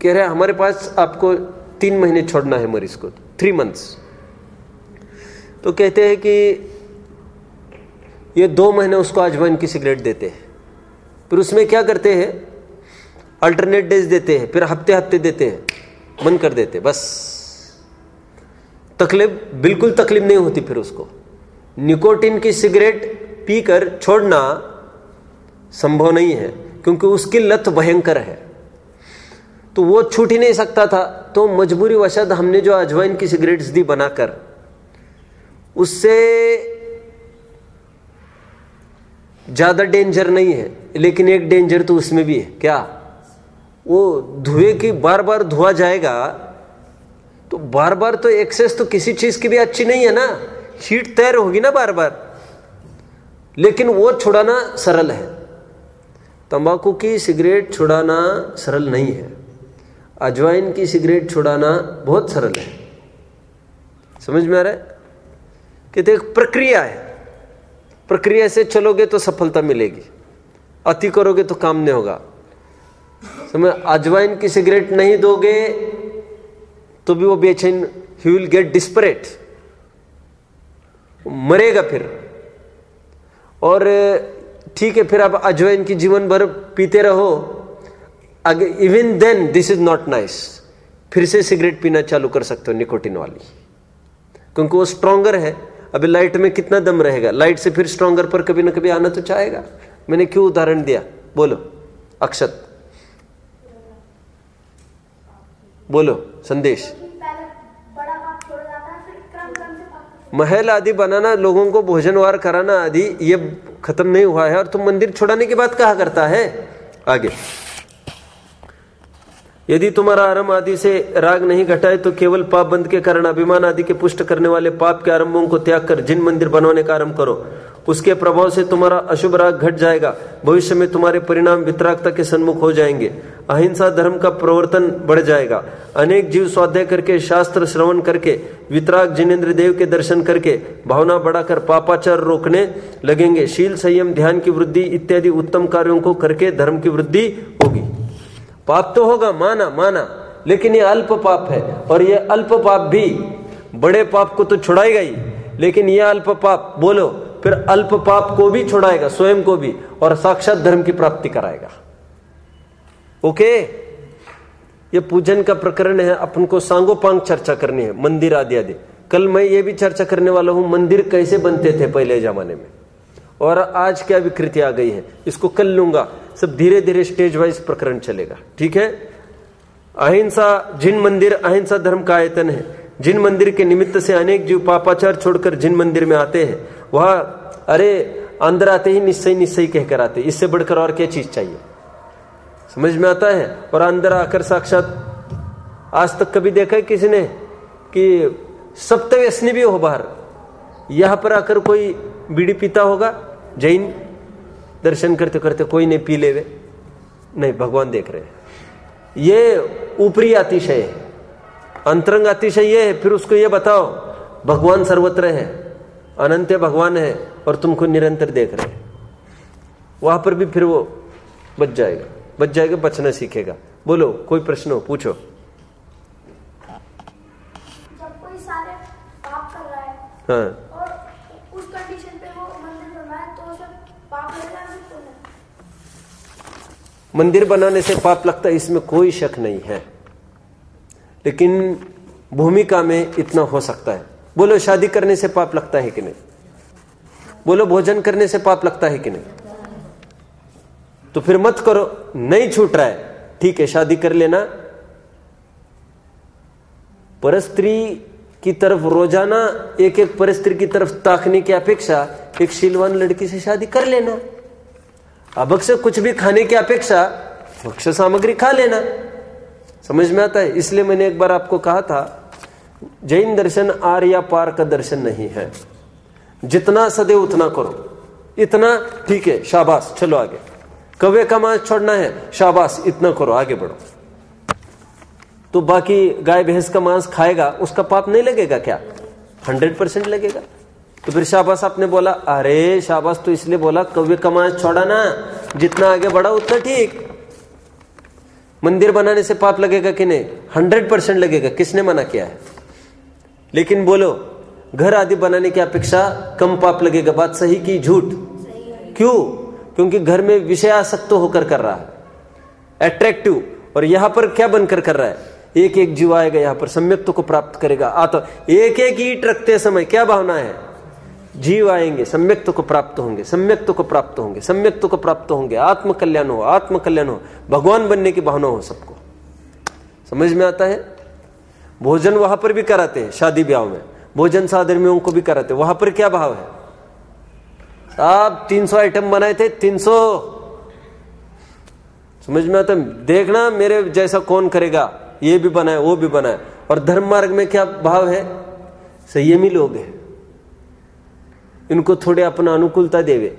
कह रहे हमारे पास आपको 3 महीने छोड़ना है मरीज को, 3 मंथ्स। तो कहते हैं कि ये 2 महीने उसको अजवाइन की सिगरेट देते हैं, फिर उसमें क्या करते हैं, अल्टरनेट डेज देते हैं, फिर हफ्ते हफ्ते देते हैं, बंद कर देते, बस। तकलीफ, बिल्कुल तकलीफ नहीं होती फिर उसको। निकोटिन की सिगरेट पीकर छोड़ना संभव नहीं है, क्योंकि उसकी लत भयंकर है, तो वो छूट ही नहीं सकता था। तो मजबूरी वशत हमने जो अजवाइन की सिगरेट्स दी बनाकर, उससे ज्यादा डेंजर नहीं है, लेकिन एक डेंजर तो उसमें भी है। क्या? वो धुएं की बार बार धुआ जाएगा, तो बार बार तो एक्सेस तो किसी चीज की भी अच्छी नहीं है ना, हीट तैर होगी ना बार बार। लेकिन वो छुड़ाना सरल है, तंबाकू की सिगरेट छुड़ाना सरल नहीं है, अजवाइन की सिगरेट छुड़ाना बहुत सरल है। समझ में आ रहा है? कहते एक प्रक्रिया है, प्रक्रिया से चलोगे तो सफलता मिलेगी, अति करोगे तो काम नहीं होगा। समझ? अजवाइन की सिगरेट नहीं दोगे तो भी वो बेचैन, ही विल गेट डिस्परेट, मरेगा फिर। और ठीक है, फिर आप अजवाइन की जीवन भर पीते रहो, even then this is not nice. फिर से सिगरेट पीना चालू कर सकते हो निकोटिन वाली, क्योंकि वो स्ट्रॉन्गर है। अभी लाइट में कितना दम रहेगा, लाइट से फिर स्ट्रॉन्गर पर कभी ना कभी आना तो चाहेगा। मैंने क्यों उदाहरण दिया? बोलो अक्षत, बोलो संदेश। महल आदि बनाना, लोगों को भोजनवार कराना आदि, ये खत्म नहीं हुआ है, और तुम मंदिर छोड़ाने की बात कहा करता है। आगे, यदि तुम्हारा आरंभ आदि से राग नहीं घटाए तो केवल पाप बंध के कारण अभिमान आदि के पुष्ट करने वाले पाप के आरंभों को त्याग कर जिन मंदिर बनवाने का आरंभ करो, उसके प्रभाव से तुम्हारा अशुभ राग घट जाएगा। भविष्य में तुम्हारे परिणाम वितरागता के सन्मुख हो जाएंगे। अहिंसा धर्म का प्रवर्तन बढ़ जाएगा। अनेक जीव स्वाध्याय करके, शास्त्र श्रवण करके, वितराग जिनेन्द्र देव के दर्शन करके भावना बढ़ाकर पापाचार रोकने लगेंगे। शील, संयम, ध्यान की वृद्धि इत्यादि उत्तम कार्यों को करके धर्म की वृद्धि होगी। पाप तो होगा, माना, लेकिन ये अल्प पाप है, और ये अल्प पाप भी बड़े पाप को तो छुड़ाएगा ही, लेकिन ये अल्प पाप, बोलो, फिर अल्प पाप को भी छुड़ाएगा, स्वयं को भी, और साक्षात धर्म की प्राप्ति कराएगा। ओके, ये पूजन का प्रकरण है, अपन को सांगोपांग चर्चा करनी है, मंदिर आदि आदि। कल मैं ये भी चर्चा करने वाला हूं, मंदिर कैसे बनते थे पहले जमाने में, और आज क्या विकृति आ गई है, इसको कल लूंगा। सब धीरे धीरे स्टेज वाइज प्रकरण चलेगा, ठीक है। अहिंसा, जिन मंदिर अहिंसा धर्म का आयतन है, जिन मंदिर के निमित्त से अनेक जीव पापाचार छोड़कर जिन मंदिर में आते हैं, वह अरे अंदर आते ही निश्चय कहकर आते, इससे बढ़कर और क्या चीज चाहिए? समझ में आता है? और अंदर आकर साक्षात, आज तक कभी देखा है किसी ने कि सप्तव्यसनी भी हो बाहर, यहां पर आकर कोई बीड़ी पीता होगा? जैन दर्शन करते करते कोई नहीं पी लेवे, नहीं, भगवान देख रहे हैं। ये ऊपरी अतिशय है, अंतरंग अतिशय ये है। फिर उसको ये बताओ भगवान सर्वत्र है, अनंत भगवान है, और तुमको निरंतर देख रहे हैं, वहां पर भी फिर वो बच जाएगा, बचना सीखेगा। बोलो, कोई प्रश्न हो पूछो। जब कोई सारे पाप कर रहा है, हाँ, और उस कंडीशन पे वो मंदिर बन रहा है, तो सब पाप लगेगा? मंदिर बनाने से पाप लगता है, इसमें कोई शक नहीं है, लेकिन भूमिका में इतना हो सकता है। बोलो शादी करने से पाप लगता है कि नहीं? बोलो भोजन करने से पाप लगता है कि नहीं? तो फिर मत करो। नहीं छूट रहा है, ठीक है, शादी कर लेना। परस्त्री की तरफ रोजाना एक एक परस्त्री की तरफ ताकने की अपेक्षा एक शीलवान लड़की से शादी कर लेना। अभक्ष्य कुछ भी खाने की अपेक्षा भक्ष्य सामग्री खा लेना। समझ में आता है? इसलिए मैंने एक बार आपको कहा था, जैन दर्शन आर या पार का दर्शन नहीं है। जितना सदैव उतना करो, इतना ठीक है, शाबाश, चलो आगे। कौवे का मांस छोड़ना है, शाबाश, इतना करो, आगे बढ़ो। तो बाकी गाय भैंस का मांस खाएगा, उसका पाप नहीं लगेगा क्या? 100% लगेगा। तो फिर शाबाश आपने बोला, अरे शाबाश तो इसलिए बोला कौवे का मांस छोड़ा ना, जितना आगे बढ़ा उतना ठीक। मंदिर बनाने से पाप लगेगा कि नहीं? 100% लगेगा। किसने मना किया है? लेकिन बोलो घर आदि बनाने की अपेक्षा कम पाप लगेगा। बात सही की झूठ? क्यों? क्योंकि घर में विषयासक्त होकर कर रहा है, अट्रैक्टिव। और यहां पर क्या बनकर कर रहा है? एक एक जीव आएगा यहां पर, सम्यक्त्व को प्राप्त करेगा। तो एक एक ईंट रखते समय क्या भावना है? जीव आएंगे, सम्यक्त्व को प्राप्त होंगे, सम्यक्त्व को प्राप्त होंगे, सम्यक्त्व को प्राप्त होंगे, आत्म कल्याण हो, आत्म कल्याण हो, भगवान बनने की भावना हो सबको। समझ में आता है? भोजन वहां पर भी कराते हैं, शादी ब्याह में भोजन साधर्मियों को भी कराते हैं। वहां पर क्या भाव है? आप 300 आइटम बनाए थे, 300। समझ में आता? देखना मेरे जैसा कौन करेगा, ये भी बनाए वो भी बनाए। और धर्म मार्ग में क्या भाव है? संयमी लोग हैं, इनको थोड़े अपना अनुकूलता देवे,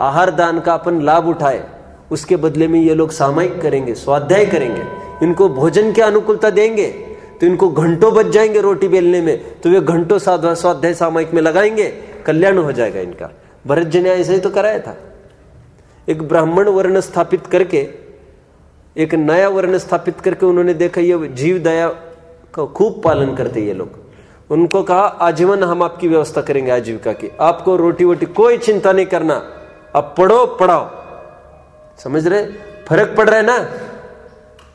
आहार दान का अपन लाभ उठाए, उसके बदले में ये लोग सामायिक करेंगे, स्वाध्याय करेंगे। इनको भोजन की अनुकूलता देंगे तो इनको घंटों बच जाएंगे रोटी बेलने में, तो वे घंटों स्वाध्याय सामायिक में लगाएंगे, कल्याण हो जाएगा इनका। भरत जी ने ऐसे ही तो कराया था। एक ब्राह्मण वर्ण स्थापित करके, एक नया वर्ण स्थापित करके उन्होंने देखा ये जीव दया का खूब पालन करते ये लोग। उनको कहा आजीवन हम आपकी व्यवस्था करेंगे आजीविका की, आपको रोटी वोटी कोई चिंता नहीं करना, अब पढ़ो पढ़ाओ। समझ रहे? फर्क पड़ रहा है ना?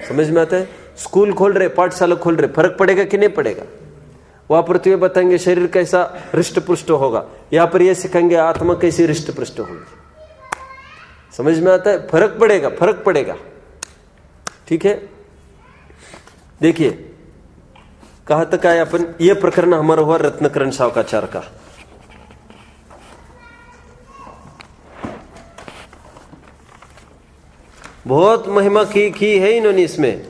समझ में आता है? स्कूल खोल रहे, पाठशाला खोल रहे, फर्क पड़ेगा कि नहीं पड़ेगा? वहां पर तो ये बताएंगे शरीर कैसा हृष्ट पुष्ट होगा, यहां पर ये सिखाएंगे आत्मा कैसी हृष्ट पुष्ट होगी। समझ में आता है? फर्क पड़ेगा, फर्क पड़ेगा। ठीक है, देखिए कहां तक आए अपन। ये प्रकरण हमारा हुआ रत्नकरण सावकाचार का। बहुत महिमा की है इन्होंने इसमें,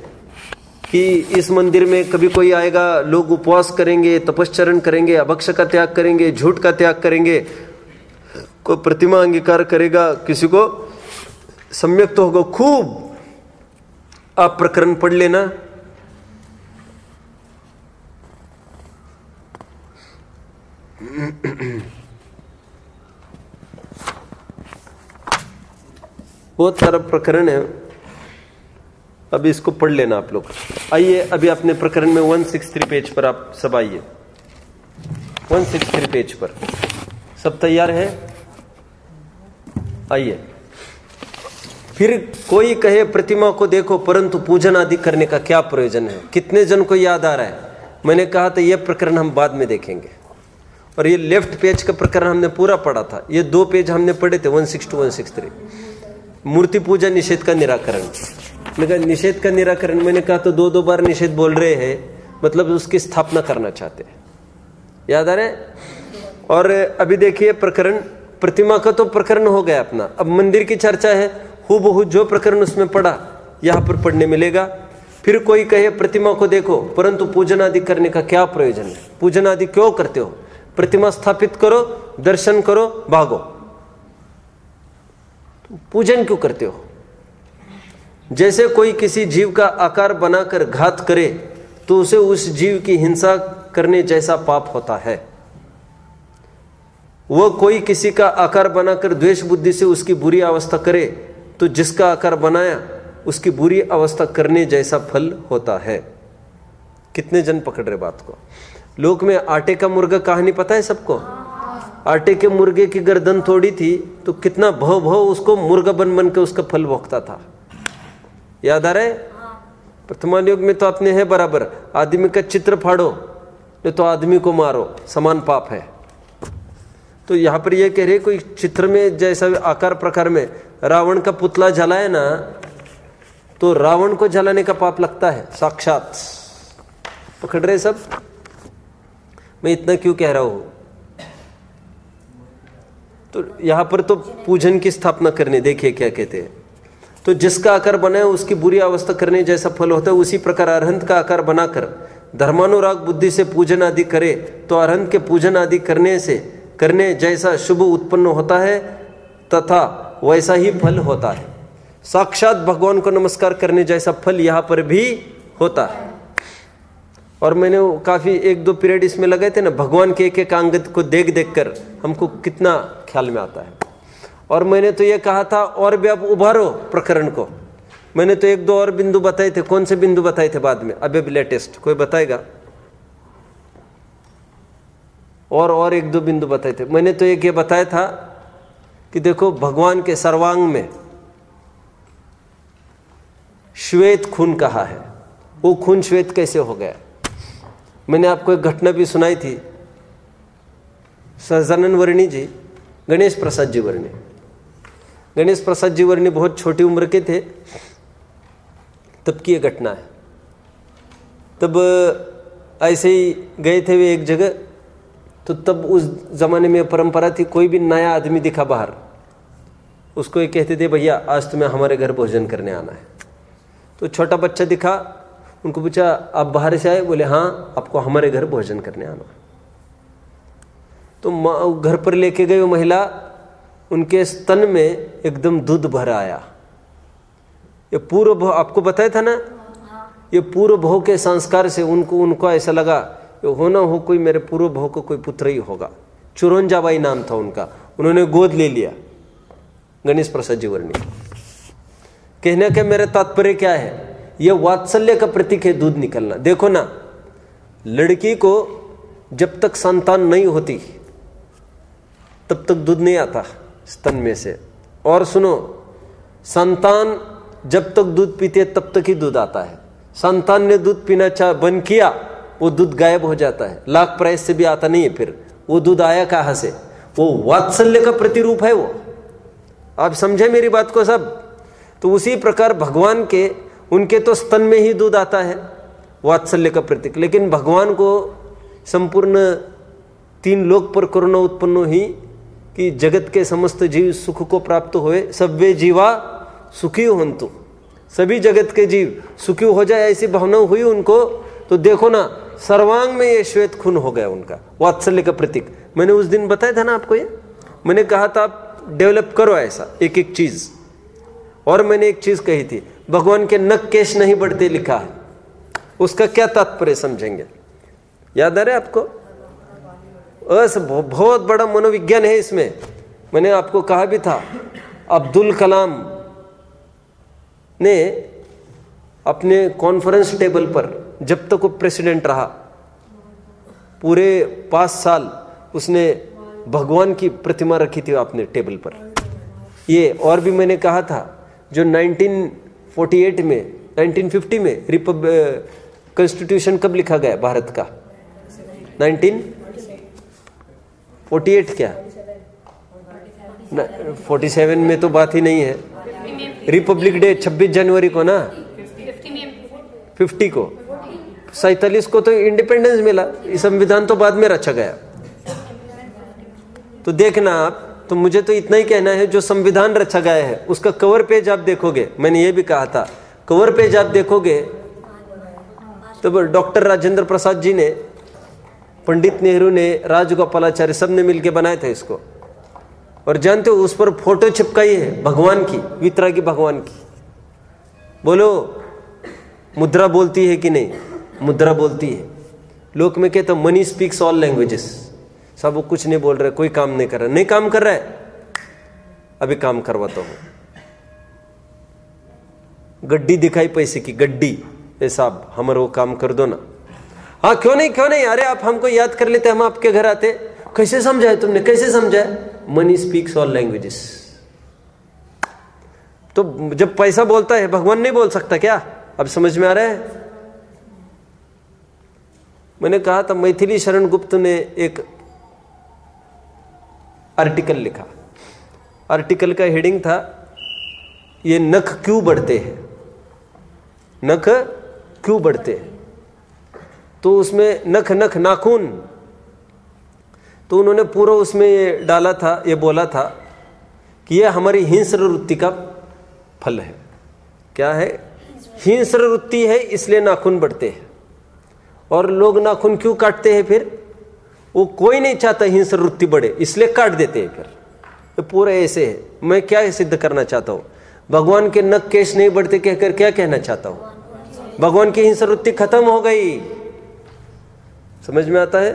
कि इस मंदिर में कभी कोई आएगा, लोग उपवास करेंगे, तपश्चरण करेंगे, अभक्ष्य का त्याग करेंगे, झूठ का त्याग करेंगे, कोई प्रतिमा अंगीकार करेगा, किसी को सम्यक तो होगा। खूब आप प्रकरण पढ़ लेना। बहुत सारा प्रकरण है, अभी इसको पढ़ लेना आप लोग। आइए अभी अपने प्रकरण में 163 पेज पर आप सब आइए। 163 पेज पर सब तैयार है? आइए। फिर कोई कहे प्रतिमा को देखो परंतु पूजन आदि करने का क्या प्रयोजन है? कितने जन को याद आ रहा है? मैंने कहा था यह प्रकरण हम बाद में देखेंगे। और ये लेफ्ट पेज का प्रकरण हमने पूरा पढ़ा था, ये 2 पेज हमने पढ़े थे, 162 163। मूर्ति पूजा निषेध का निराकरण। मैंने कहा निषेध का निराकरण, मैंने कहा तो 2-2 बार निषेध बोल रहे हैं, मतलब उसकी स्थापना करना चाहते हैं। याद आ रहा है? और अभी देखिए प्रकरण प्रतिमा का तो प्रकरण हो गया अपना। अब मंदिर की चर्चा है, हूबहू जो प्रकरण उसमें पढ़ा यहां पर पढ़ने मिलेगा। फिर कोई कहे प्रतिमा को देखो परंतु पूजन आदि करने का क्या प्रयोजन है? पूजन आदि क्यों करते हो? प्रतिमा स्थापित करो, दर्शन करो, भागो। पूजन क्यों करते हो? जैसे कोई किसी जीव का आकार बनाकर घात करे तो उसे उस जीव की हिंसा करने जैसा पाप होता है। वह कोई किसी का आकार बनाकर द्वेष बुद्धि से उसकी बुरी अवस्था करे तो जिसका आकार बनाया उसकी बुरी अवस्था करने जैसा फल होता है। कितने जन पकड़ रहे बात को? लोक में आटे का मुर्गा कहानी पता है सबको? आटे के मुर्गे की गर्दन तोड़ी थी तो कितना भव भव उसको मुर्गा बन बन के उसका फल भोगता था। याद आ रहा है? वर्तमान युग में तो अपने है बराबर, आदमी का चित्र फाड़ो, नहीं तो आदमी को मारो, समान पाप है। तो यहाँ पर ये कह रहे कोई चित्र में जैसा आकार प्रकार में रावण का पुतला जलाए ना, तो रावण को जलाने का पाप लगता है साक्षात। पकड़ रहे सब? मैं इतना क्यों कह रहा हूं? तो यहां पर तो पूजन की स्थापना करने, देखिए क्या कहते हैं। तो जिसका आकार बनाए उसकी बुरी अवस्था करने जैसा फल होता है, उसी प्रकार अरहंत का आकार बनाकर धर्मानुराग बुद्धि से पूजन आदि करे तो अरहंत के पूजन आदि करने जैसा शुभ उत्पन्न होता है तथा वैसा ही फल होता है। साक्षात भगवान को नमस्कार करने जैसा फल यहाँ पर भी होता है। और मैंने काफ़ी 1-2 पीरियड इसमें लगाए थे ना, भगवान के एक अंग को देख देख कर हमको कितना ख्याल में आता है। और मैंने तो ये कहा था और भी आप उभारो प्रकरण को। मैंने तो 1-2 और बिंदु बताए थे। कौन से बिंदु बताए थे बाद में? अभी लेटेस्ट कोई बताएगा? और 1-2 बिंदु बताए थे। मैंने तो एक ये बताया था कि देखो भगवान के सर्वांग में श्वेत खून कहा है, वो खून श्वेत कैसे हो गया? मैंने आपको एक घटना भी सुनाई थी। सहजानंद वर्णी जी, गणेश प्रसाद जी वर्णी, गणेश प्रसाद जी वर्णी बहुत छोटी उम्र के थे तब की ये घटना है। तब ऐसे ही गए थे वे एक जगह, तो तब उस जमाने में परंपरा थी, कोई भी नया आदमी दिखा बाहर, उसको ये कहते थे भैया आज तुम्हें हमारे घर भोजन करने आना है। तो छोटा बच्चा दिखा, उनको पूछा आप बाहर से आए? बोले हाँ, आपको हमारे घर भोजन करने आना। तो घर पर लेके गई वो महिला, उनके स्तन में एकदम दूध भर आया। ये पूर्व भव, आपको बताया था ना, ये पूर्व भव के संस्कार से उनको ऐसा लगा ये हो ना हो कोई मेरे पूर्व भव को कोई पुत्र ही होगा। चुरंजाबाई नाम था उनका, उन्होंने गोद ले लिया गणेश प्रसाद जी वर्णी। कहने का मेरा तात्पर्य क्या है? यह वात्सल्य का प्रतीक है दूध निकलना। देखो ना, लड़की को जब तक संतान नहीं होती तब तक दूध नहीं आता स्तन में से। और सुनो, संतान जब तक दूध पीते तब तक ही दूध आता है। संतान ने दूध पीना बंद किया, वो दूध गायब हो जाता है, लाख प्राइस से भी आता नहीं है। फिर वो दूध आया कहां से? वो वात्सल्य का प्रतिरूप है वो। आप समझे मेरी बात को सब? तो उसी प्रकार भगवान के, उनके तो स्तन में ही दूध आता है, वात्सल्य का प्रतीक। लेकिन भगवान को संपूर्ण 3 लोक पर करुणा उत्पन्न हुई कि जगत के समस्त जीव सुख को प्राप्त हुए। सब्वे जीवा सुखी होन्तु, सभी जगत के जीव सुखी हो जाए ऐसी भावना हुई उनको। तो देखो ना, सर्वांग में ये श्वेत खून हो गया उनका, वात्सल्य का प्रतीक। मैंने उस दिन बताया था ना आपको, ये मैंने कहा था आप डेवलप करो ऐसा एक एक चीज। और मैंने एक चीज कही थी, भगवान के नख केश नहीं बढ़ते लिखा है, उसका क्या तात्पर्य समझेंगे? याद आ रहा है आपको? बहुत बड़ा मनोविज्ञान है इसमें। मैंने आपको कहा भी था, अब्दुल कलाम ने अपने कॉन्फ्रेंस टेबल पर जब तक वो प्रेसिडेंट रहा, पूरे 5 साल उसने भगवान की प्रतिमा रखी थी अपने टेबल पर। ये और भी मैंने कहा था, जो 1948 में 1950 में कॉन्स्टिट्यूशन कब लिखा गया भारत का? 1948 क्या 47 में तो बात ही नहीं है। रिपब्लिक डे 26 जनवरी को ना, 50 को, 47 को तो इंडिपेंडेंस मिला। संविधान तो बाद में रचा गया। तो देखना आप, तो मुझे तो इतना ही कहना है, जो संविधान रचा गया है उसका कवर पेज आप देखोगे, मैंने ये भी कहा था, कवर पेज आप देखोगे तो डॉक्टर राजेंद्र प्रसाद जी ने, पंडित नेहरू ने, राजगोपालाचार्य सब ने मिलकर बनाया था इसको। और जानते हो उस पर फोटो चिपकाई है भगवान की, वितरागी भगवान की। बोलो मुद्रा बोलती है कि नहीं? मुद्रा बोलती है। लोक में कहते मनी स्पीक्स ऑल लैंग्वेजेस। सब वो कुछ नहीं बोल रहे, कोई काम नहीं कर रहा। नहीं काम कर रहा है, अभी काम करवाता हूं। गड्डी दिखाई पैसे की, गड्डी, साहब हमारा वो काम कर दो ना। हाँ क्यों नहीं, क्यों नहीं, अरे आप हमको याद कर लेते, हम आपके घर आते। कैसे समझाए तुमने, कैसे समझाए? Money speaks all languages. तो जब पैसा बोलता है, भगवान नहीं बोल सकता क्या? अब समझ में आ रहा है? मैंने कहा था मैथिली शरण गुप्त ने एक आर्टिकल लिखा। आर्टिकल का हेडिंग था ये नख क्यों बढ़ते हैं, नख क्यों बढ़ते हैं। तो उसमें नख नख नाखून, तो उन्होंने पूरा उसमें ये डाला था, ये बोला था कि ये हमारी हिंस्र वृत्ति का फल है। क्या है? हिंस्र वृत्ति है, इसलिए नाखून बढ़ते हैं। और लोग नाखून क्यों काटते हैं? फिर वो कोई नहीं चाहता हिंस्र वृत्ति बढ़े, इसलिए काट देते हैं। फिर ये पूरा ऐसे है। मैं क्या सिद्ध करना चाहता हूं? भगवान के नख केश नहीं बढ़ते कहकर क्या कहना चाहता हूं? भगवान की हिंस्र वृत्ति खत्म हो गई। समझ में आता है?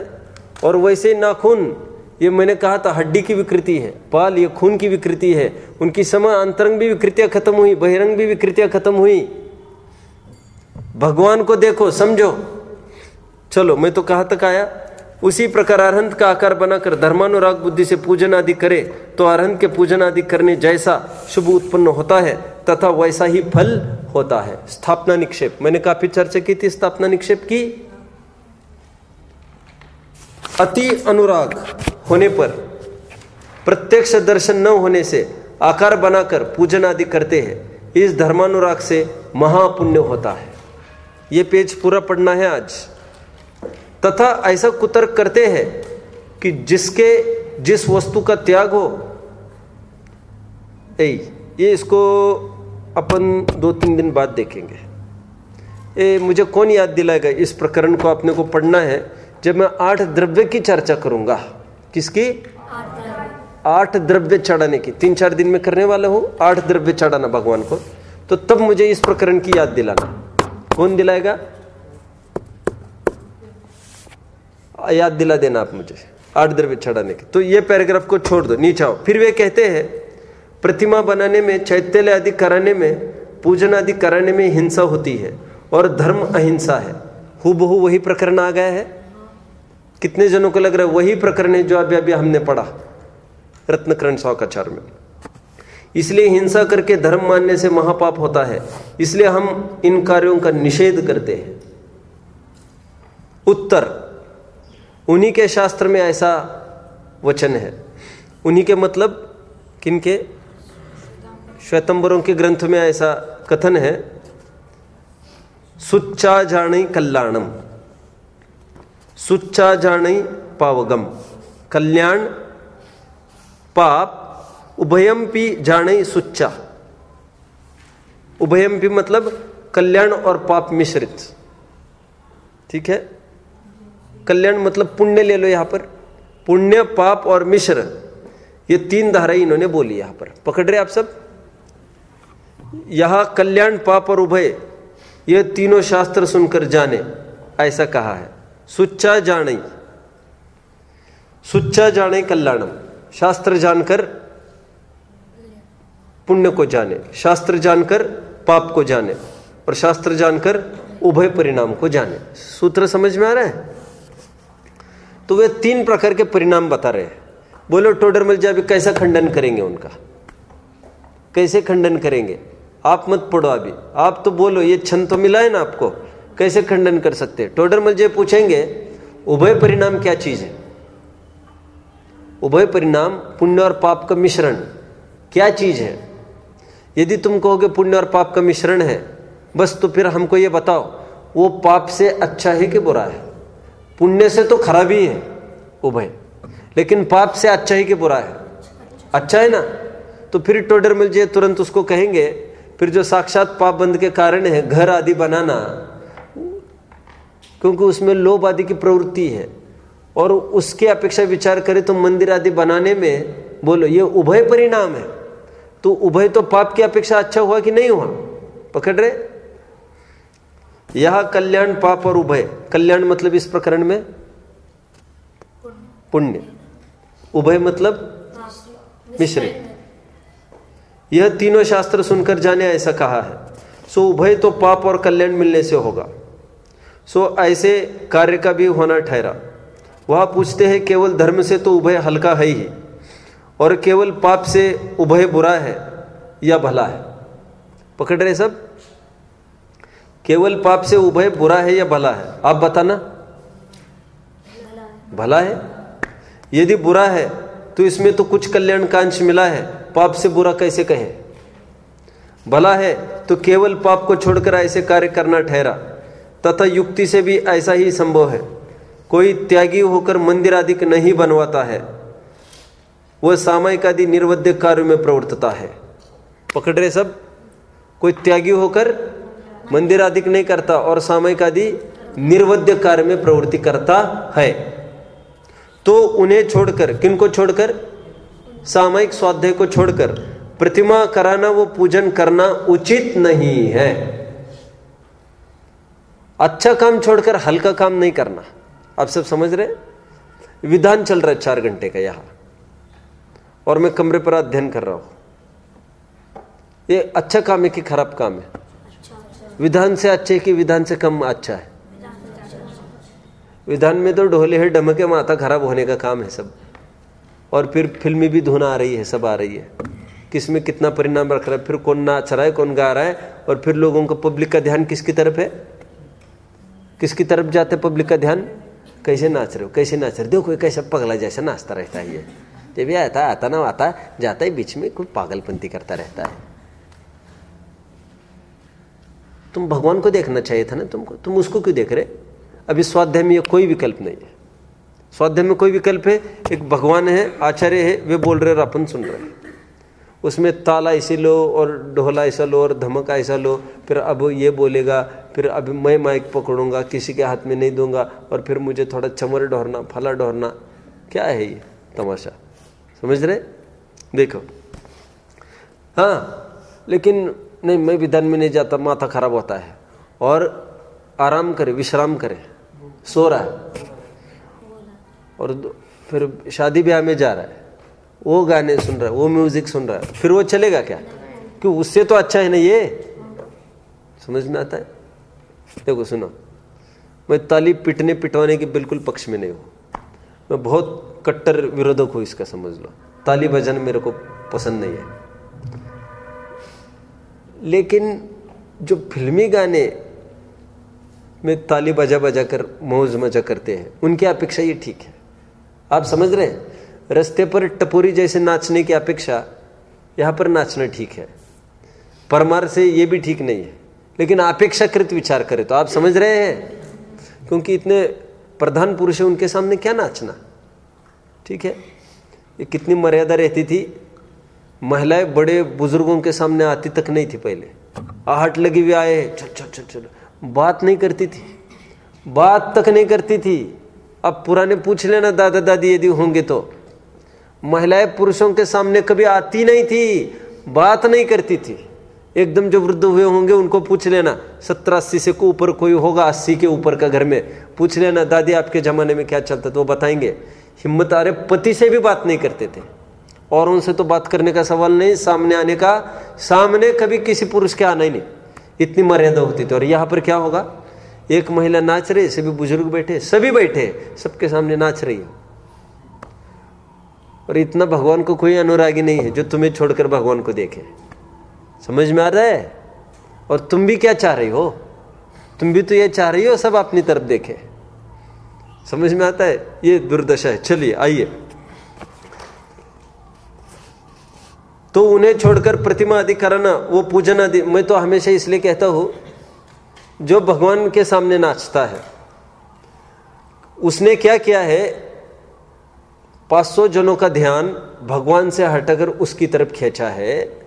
और वैसे नाखून, ये मैंने कहा था हड्डी की विकृति है, पाल ये खून की विकृति है। उनकी समय अंतरंग भी विकृतियां खत्म हुई, बहिरंग भी विकृतियां खत्म हुई। भगवान को देखो, समझो। चलो, मैं तो कहाँ तक आया? उसी प्रकार अरहंत का आकार बनाकर धर्मानुराग बुद्धि से पूजन आदि करे तो अरहंत के पूजन आदि करने जैसा शुभ उत्पन्न होता है तथा वैसा ही फल होता है। स्थापना निक्षेप, मैंने काफी चर्चा की थी स्थापना निक्षेप की। अति अनुराग होने पर, प्रत्यक्ष दर्शन न होने से आकार बनाकर पूजन आदि करते हैं, इस धर्मानुराग से महापुण्य होता है। ये पेज पूरा पढ़ना है आज। तथा ऐसा कुतर्क करते हैं कि जिस वस्तु का त्याग हो, ये इसको अपन 2-3 दिन बाद देखेंगे। मुझे कौन याद दिलाएगा? इस प्रकरण को अपने को पढ़ना है जब मैं 8 द्रव्य की चर्चा करूंगा। किसकी? 8 द्रव्य चढ़ाने की। 3-4 दिन में करने वाला हूं, 8 द्रव्य चढ़ाना भगवान को। तो तब मुझे इस प्रकरण की याद दिलाना। कौन दिलाएगा? याद दिला देना आप मुझे 8 द्रव्य चढ़ाने की। तो ये पैराग्राफ को छोड़ दो, नीचे आओ। फिर वे कहते हैं प्रतिमा बनाने में, चैत्य आदि कराने में, पूजन आदि कराने में हिंसा होती है और धर्म अहिंसा है। हूबहू वही प्रकरण आ गया है। कितने जनों को लग रहा है वही प्रकरण है जो अभी हमने पढ़ा रत्नकरण शौकाचार में। इसलिए हिंसा करके धर्म मानने से महापाप होता है, इसलिए हम इन कार्यों का निषेध करते हैं। उत्तर, उन्हीं के शास्त्र में ऐसा वचन है। उन्हीं के मतलब किनके? श्वेतंबरों के ग्रंथ में ऐसा कथन है, सुच्चा जाने कल्याणम, सुच्चा जाने पावगम, कल्याण पाप उभयम्पि जाने सुच्चा। उभयम्पि मतलब कल्याण और पाप मिश्रित। ठीक है? कल्याण मतलब पुण्य ले लो। यहां पर पुण्य, पाप और मिश्र, ये 3 धाराएं इन्होंने बोली। यहां पर पकड़ रहे आप सब? यहां कल्याण, पाप और उभय, ये तीनों शास्त्र सुनकर जाने, ऐसा कहा है। सुच्चा जाने, सुच्चा जाने कल्याणम, शास्त्र जानकर पुण्य को जाने, शास्त्र जानकर पाप को जाने और शास्त्र जानकर उभय परिणाम को जाने। सूत्र समझ में आ रहा है? तो वे 3 प्रकार के परिणाम बता रहे हैं। बोलो टोडरमल जी अभी कैसा खंडन करेंगे उनका? कैसे खंडन करेंगे? आप मत पढ़ो अभी, आप तो बोलो, ये क्षण तो मिला है ना आपको, कैसे खंडन कर सकते हैं? टोडरमल जी पूछेंगे उभय परिणाम क्या चीज है? उभय परिणाम पुण्य और पाप का मिश्रण क्या चीज है? यदि तुम कहोगे पुण्य और पाप का मिश्रण है बस, तो फिर हमको ये बताओ वो पाप से अच्छा है कि बुरा है? पुण्य से तो खराबी है उभय, लेकिन पाप से अच्छा है कि बुरा है? अच्छा है ना। तो फिर टोडरमल जी तुरंत उसको कहेंगे फिर जो साक्षात पाप बंध के कारण है घर आदि बनाना, क्योंकि उसमें लोभ आदि की प्रवृत्ति है, और उसके अपेक्षा विचार करें तो मंदिर आदि बनाने में, बोलो ये उभय परिणाम है, तो उभय तो पाप की अपेक्षा अच्छा हुआ कि नहीं हुआ? पकड़ रहे? यह कल्याण, पाप और उभय। कल्याण मतलब इस प्रकरण में पुण्य, उभय मतलब मिश्रित। यह तीनों शास्त्र सुनकर जाने, ऐसा कहा है। सो उभय तो पाप और कल्याण मिलने से होगा, सो ऐसे कार्य का भी होना ठहरा। वह पूछते हैं केवल धर्म से तो उभय हल्का है ही, और केवल पाप से उभय बुरा है या भला है? पकड़ रहे सब? केवल पाप से उभय बुरा है या भला है? आप बताना। भला है। यदि बुरा है तो इसमें तो कुछ कल्याण का अंश मिला है, पाप से बुरा कैसे कहें। भला है तो केवल पाप को छोड़कर ऐसे कार्य करना ठहरा, तथा युक्ति से भी ऐसा ही संभव है। कोई त्यागी होकर मंदिर आदि नहीं बनवाता है, वह सामायिक आदि निर्वध्य कार्य में प्रवर्तता है। पकड़ रहे सब? कोई त्यागी होकर मंदिर आदि नहीं करता और सामायिक आदि निर्वध्य कार्य में प्रवृत्ति करता है, तो उन्हें छोड़कर, किनको छोड़कर? सामायिक स्वाध्याय को छोड़कर प्रतिमा कराना, वो पूजन करना उचित नहीं है। अच्छा काम छोड़कर हल्का काम नहीं करना। आप सब समझ रहे? विधान चल रहा है 4 घंटे का यहां, और मैं कमरे पर अध्ययन कर रहा हूं। ये अच्छा काम है कि खराब काम है? विधान से अच्छे कि विधान से कम अच्छा है? विधान में तो ढोले है, ढमके, माथा खराब होने का काम है सब, और फिर फिल्में भी धुन आ रही है, सब आ रही है। किसमें कितना परिणाम रख रहा है, फिर कौन नाच रहा है, कौन गा रहा है, और फिर लोगों का, पब्लिक का ध्यान किसकी तरफ है? किसकी तरफ जाते पब्लिक का ध्यान? कैसे नाच रहे हो, कैसे नाच रहे हो, देखो कैसा पगला जैसा नाचता रहता है। ये भी आता ना आता जाता है, बीच में कोई पागलपंती करता रहता है। तुम भगवान को देखना चाहिए था ना तुमको, तुम उसको क्यों देख रहे? अभी स्वाध्याय में कोई विकल्प नहीं है। स्वाध्याय में कोई विकल्प है? एक भगवान है, आचार्य है, वे बोल रहे और अपन सुन रहे हैं। उसमें ताला ऐसे लो और ढोला ऐसा लो और धमका ऐसा लो, फिर अब ये बोलेगा, फिर अब मैं माइक पकड़ूंगा, किसी के हाथ में नहीं दूंगा, और फिर मुझे थोड़ा चमर ढोरना, फला ढोरना। क्या है ये तमाशा? समझ रहे? देखो, हाँ, लेकिन नहीं, मैं विधान में नहीं जाता, माथा खराब होता है। और आराम करे, विश्राम करे, सो रहा है, और फिर शादी ब्याह में जा रहा है, वो गाने सुन रहा है, वो म्यूजिक सुन रहा है, फिर वो चलेगा क्या? क्यों? उससे तो अच्छा है ना ये। समझ में आता है? देखो सुनो, मैं ताली पिटने पिटवाने के बिल्कुल पक्ष में नहीं हूं, मैं बहुत कट्टर विरोधक हूं इसका, समझ लो। ताली बजाना मेरे को पसंद नहीं है। लेकिन जो फिल्मी गाने में ताली बजा बजा कर मौज मजा करते हैं, उनकी अपेक्षा ये ठीक है। आप समझ रहे हैं? रास्ते पर टपोरी जैसे नाचने की अपेक्षा यहाँ पर नाचना ठीक है। परमार से ये भी ठीक नहीं है, लेकिन अपेक्षाकृत विचार करें तो आप समझ रहे हैं, क्योंकि इतने प्रधान पुरुष है, उनके सामने क्या नाचना? ठीक है, ये कितनी मर्यादा रहती थी। महिलाएं बड़े बुजुर्गों के सामने आती तक नहीं थी पहले। आहट लगी हुई आए, चल चल चल चल, बात नहीं करती थी, बात तक नहीं करती थी। अब पुराने पूछ लेना दादा दादी यदि होंगे तो, महिलाएं पुरुषों के सामने कभी आती नहीं थी, बात नहीं करती थी। एकदम जो वृद्ध हुए होंगे उनको पूछ लेना, 70-80 से को ऊपर कोई होगा, 80 के ऊपर का घर में, पूछ लेना दादी आपके जमाने में क्या चलता, तो वो बताएंगे। हिम्मत आ रहे, पति से भी बात नहीं करते थे, और उनसे तो बात करने का सवाल नहीं, सामने आने का, सामने कभी किसी पुरुष के आना ही नहीं, इतनी मर्यादा होती थी। और यहाँ पर क्या होगा? एक महिला नाच रही, सभी बुजुर्ग बैठे, सभी बैठे, सबके सामने नाच रही है। और इतना भगवान को कोई अनुरागी नहीं है जो तुम्हें छोड़कर भगवान को देखे। समझ में आ रहा है? और तुम भी क्या चाह रही हो? तुम भी तो ये चाह रही हो सब अपनी तरफ देखे। समझ में आता है? ये दुर्दशा है। चलिए आइए, तो उन्हें छोड़कर प्रतिमा आदि कराना, वो पूजन आदि, मैं तो हमेशा इसलिए कहता हूं, जो भगवान के सामने नाचता है उसने क्या किया है? 500 जनों का ध्यान भगवान से हटाकर उसकी तरफ खींचा है।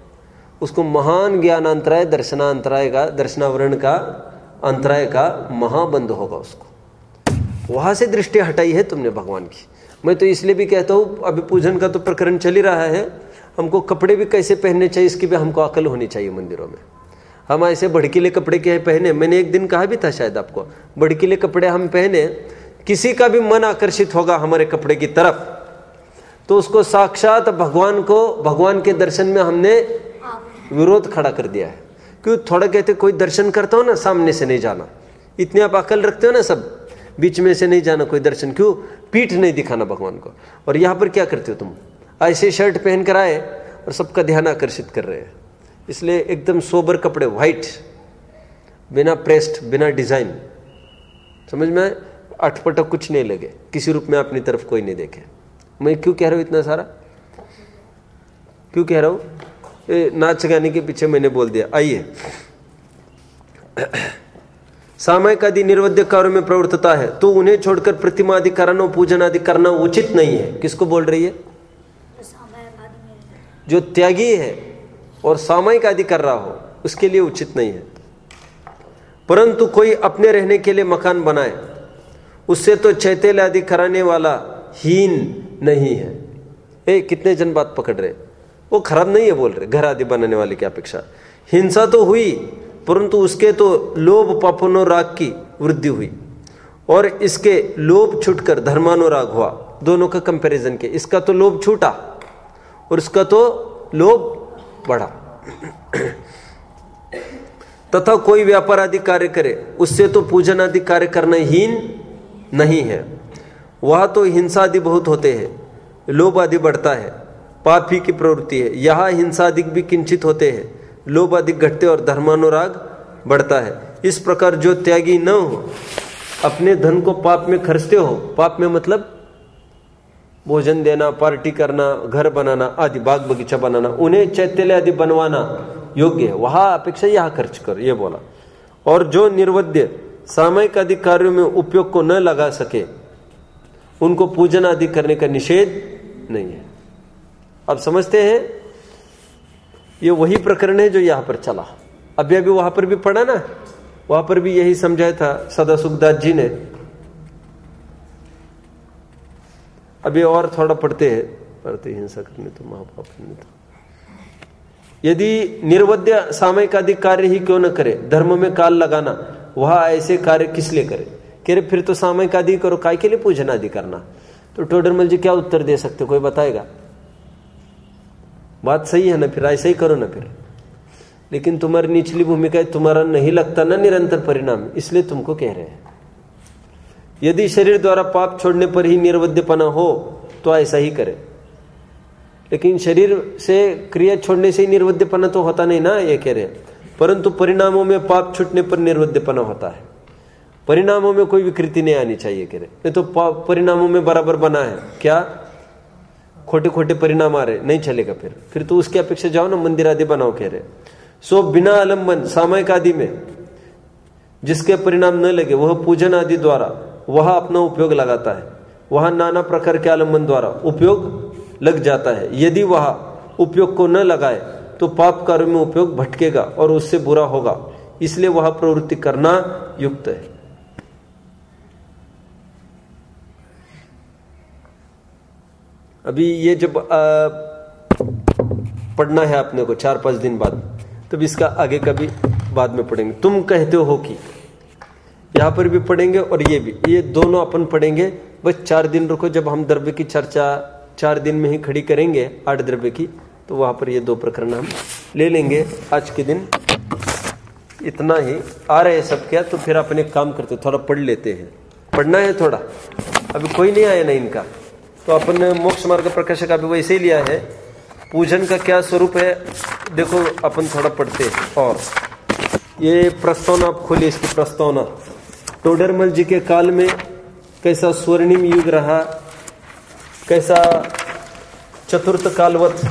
उसको महान ज्ञान अंतराय, दर्शनांतराय का, दर्शनावरण का अंतराय का महाबंध होगा। उसको वहां से दृष्टि हटाई है तुमने भगवान की। मैं तो इसलिए भी कहता हूं, अभी पूजन का तो प्रकरण चल ही रहा है, हमको कपड़े भी कैसे पहनने चाहिए इसकी भी हमको अकल होनी चाहिए। मंदिरों में हम ऐसे भड़कीले कपड़े क्या पहने, मैंने एक दिन कहा भी था शायद आपको, भड़कीले कपड़े हम पहने, किसी का भी मन आकर्षित होगा हमारे कपड़े की तरफ, तो उसको साक्षात भगवान को, भगवान के दर्शन में हमने विरोध खड़ा कर दिया है। क्यों? थोड़ा कहते कोई दर्शन करता हो ना, सामने से नहीं जाना, इतनी आप अकल रखते हो ना, सब बीच में से नहीं जाना कोई दर्शन। क्यों? पीठ नहीं दिखाना भगवान को। और यहाँ पर क्या करते हो तुम? ऐसे शर्ट पहन कर आए और सबका ध्यान आकर्षित कर रहे हैं। इसलिए एकदम सोबर कपड़े, व्हाइट, बिना प्रेस्ड, बिना डिजाइन, समझ में? अटपटक कुछ नहीं लगे, किसी रूप में अपनी तरफ कोई नहीं देखे। मैं क्यों कह रहा हूं इतना सारा, क्यों कह रहा हूं? नाच गाने के पीछे मैंने बोल दिया। आइए, सामयिक आदि निर्वध्य कार्यों में प्रवृत्तता है तो उन्हें छोड़कर प्रतिमा आदि करना, पूजन आदि करना उचित नहीं है। किसको बोल रही है? जो त्यागी है और सामयिक आदि कर रहा हो उसके लिए उचित नहीं है। परंतु कोई अपने रहने के लिए मकान बनाए, उससे तो चैतेल आदि कराने वाला हीन नहीं है। कितने जन बात पकड़ रहे, वो खराब नहीं है बोल रहे, घर आदि बनाने वाले की अपेक्षा। हिंसा तो हुई परंतु उसके तो लोभ पापानुराग की वृद्धि हुई और इसके लोभ छूटकर धर्मानुराग हुआ। दोनों का कंपैरिजन के, इसका तो लोभ छूटा और इसका तो लोभ बढ़ा। तथा कोई व्यापार आदि कार्य करे, उससे तो पूजन आदि कार्य करना हीन नहीं है। वह तो हिंसा आदि बहुत होते हैं, लोभ आदि बढ़ता है, पाप ही की प्रवृत्ति है। यहाँ हिंसा आदि भी किंचित होते हैं, लोभ आदि घटते और धर्मानुराग बढ़ता है। इस प्रकार जो त्यागी न हो, अपने धन को पाप में खर्चते हो, पाप में मतलब भोजन देना, पार्टी करना, घर बनाना आदि, बाग बगीचा बनाना, उन्हें चैत्य आदि बनवाना योग्य है, वहां अपेक्षा यहां खर्च कर, ये बोला। और जो निर्वध्य सामयिक आदि कार्यों में उपयोग को न लगा सके, उनको पूजन आदि करने का निषेध नहीं है। अब समझते हैं, ये वही प्रकरण है जो यहां पर चला। अभी अभी वहां पर भी पढ़ा ना, वहां पर भी यही समझाया था सदा सुखदास जी ने। अभी और थोड़ा पढ़ते हैं, पढ़ते हिंसा करने तो महापाप नहीं था। यदि निर्वध्य सामयिक आदि कार्य ही क्यों न करे, धर्म में काल लगाना, वह ऐसे कार्य किस लिए करे? कह रहे फिर तो सामयिक आदि करो, काय के लिए पूजन आदि करना? तो टोडरमल जी क्या उत्तर दे सकते, कोई बताएगा? बात सही है ना, फिर ऐसा ही करो ना फिर। लेकिन तुम्हारी निचली भूमिका है, तुम्हारा नहीं लगता ना निरंतर परिणाम, इसलिए तुमको कह रहे हैं। यदि शरीर द्वारा पाप छोड़ने पर ही निर्वध्यपना हो तो ऐसा ही करे, लेकिन शरीर से क्रिया छोड़ने से ही निर्वध्यपना तो होता नहीं ना, ये कह रहे हैं। परंतु परिणामों में पाप छूटने पर निर्वध्यपना होता है। परिणामों में कोई विकृति नहीं आनी चाहिए, कह रहे। नहीं तो परिणामों में बराबर बना है क्या, खोटे खोटे परिणाम आ रहे, नहीं चलेगा। फिर तो उसकी अपेक्षा जाओ ना, मंदिर आदि बनाओ, कह रहे। सो बिना आलम्बन सामयिक आदि में जिसके परिणाम न लगे, वह पूजन आदि द्वारा वह अपना उपयोग लगाता है, वह नाना प्रकार के आलम्बन द्वारा उपयोग लग जाता है। यदि वह उपयोग को न लगाए तो पाप कार्य में उपयोग भटकेगा और उससे बुरा होगा, इसलिए वह प्रवृत्ति करना युक्त है। अभी ये जब पढ़ना है अपने को 4-5 दिन बाद, तब इसका आगे का भी बाद में पढ़ेंगे। तुम कहते हो कि यहां पर भी पढ़ेंगे और ये दोनों अपन पढ़ेंगे। बस 4 दिन रुको, जब हम द्रव्य की चर्चा 4 दिन में ही खड़ी करेंगे 8 द्रव्य की, तो वहां पर ये 2 प्रकरण हम ले लेंगे। आज के दिन इतना ही आ रहे सब क्या, तो फिर अपन एक काम करते, थोड़ा पढ़ लेते हैं। पढ़ना है थोड़ा, अभी कोई नहीं आया ना इनका, तो अपन मोक्ष मार्ग प्रकाशक अभी वैसे ही लिया है। पूजन का क्या स्वरूप है देखो, अपन थोड़ा पढ़ते हैं। और ये प्रस्तावना आप खोलिए, इसकी प्रस्तावना। टोडरमल जी के काल में कैसा स्वर्णिम युग रहा, कैसा चतुर्थ कालवत,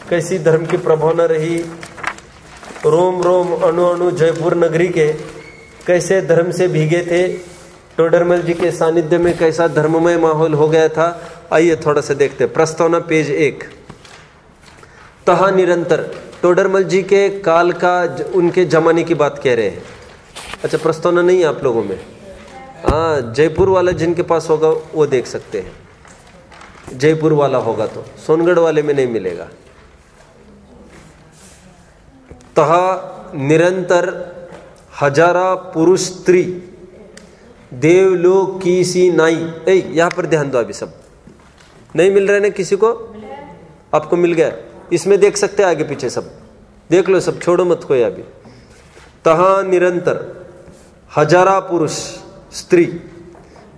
कैसी धर्म की प्रभावना रही, रोम रोम अणु अणु जयपुर नगरी के कैसे धर्म से भीगे थे, टोडरमल जी के सानिध्य में कैसा धर्ममय माहौल हो गया था। आइए थोड़ा सा देखते हैं। प्रस्तावना पेज 1। तहा निरंतर, टोडरमल जी के काल का, उनके जमाने की बात कह रहे हैं। अच्छा, प्रस्तावना नहीं है आप लोगों में? हाँ, जयपुर वाला जिनके पास होगा वो देख सकते हैं। जयपुर वाला होगा तो, सोनगढ़ वाले में नहीं मिलेगा। तहा निरंतर हजारा पुरुष स्त्री देवलोक की सी नाई। यहां पर ध्यान दो, अभी सब नहीं मिल रहे ना किसी को? आपको मिल गया, इसमें देख सकते हैं, आगे पीछे सब देख लो, सब छोड़ो मत कोई। अभी तहा निरंतर हजारा पुरुष स्त्री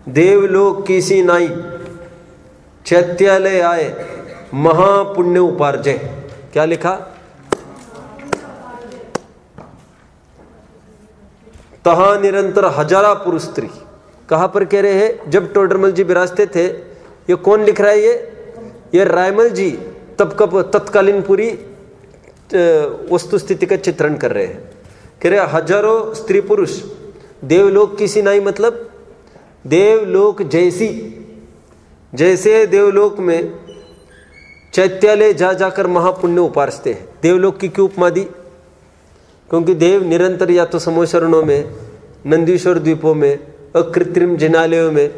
देवलोक की सी नाई चैत्यालय आए महापुण्य उपार्जय। क्या लिखा? तहा निरंतर हजारा पुरुष स्त्री कहाँ पर कह रहे हैं? जब टोडरमल जी विराजते थे, ये कौन लिख रहा है? ये रायमल जी तब का तत्कालीन पूरी वस्तु स्थिति का चित्रण कर रहे हैं। कह रहे हजारों स्त्री पुरुष देवलोक की सी नाई, मतलब देवलोक जैसे देवलोक में चैत्यालय जा जाकर महापुण्य उपासते हैं। देवलोक की क्यों उपमा दी? क्योंकि देव निरंतर या तो समोशरणों में, नंदीश्वर द्वीपों में, अकृत्रिम जिनालयों में,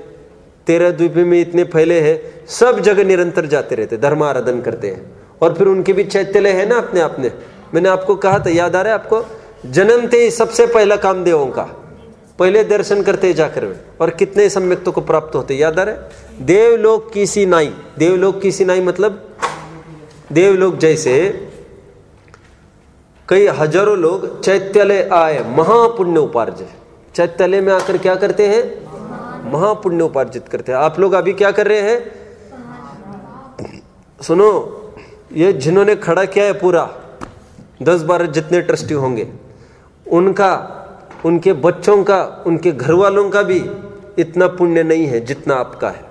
13 द्वीपों में इतने फैले हैं, सब जगह निरंतर जाते रहते, धर्म आराधन करते हैं। और फिर उनके भी चैत्यालय है ना अपने आपने। मैंने आपको कहा था, याद आ रहा है आपको? जन्मते ही सबसे पहला काम देवों का, पहले दर्शन करते जाकर वे, और कितने सम्यक्तों को प्राप्त होते, याद आ रहा है? देवलोक की सी नाई, देवलोक की सी नाई मतलब देवलोक जैसे कई हजारों लोग चैत्यालय आए, महापुण्य उपार्जित। चैत्यालय में आकर क्या करते हैं? महापुण्य उपार्जित करते हैं। आप लोग अभी क्या कर रहे हैं? सुनो, ये जिन्होंने खड़ा किया है पूरा 10-12 जितने ट्रस्टी होंगे, उनका, उनके बच्चों का, उनके घर वालों का भी इतना पुण्य नहीं है जितना आपका है।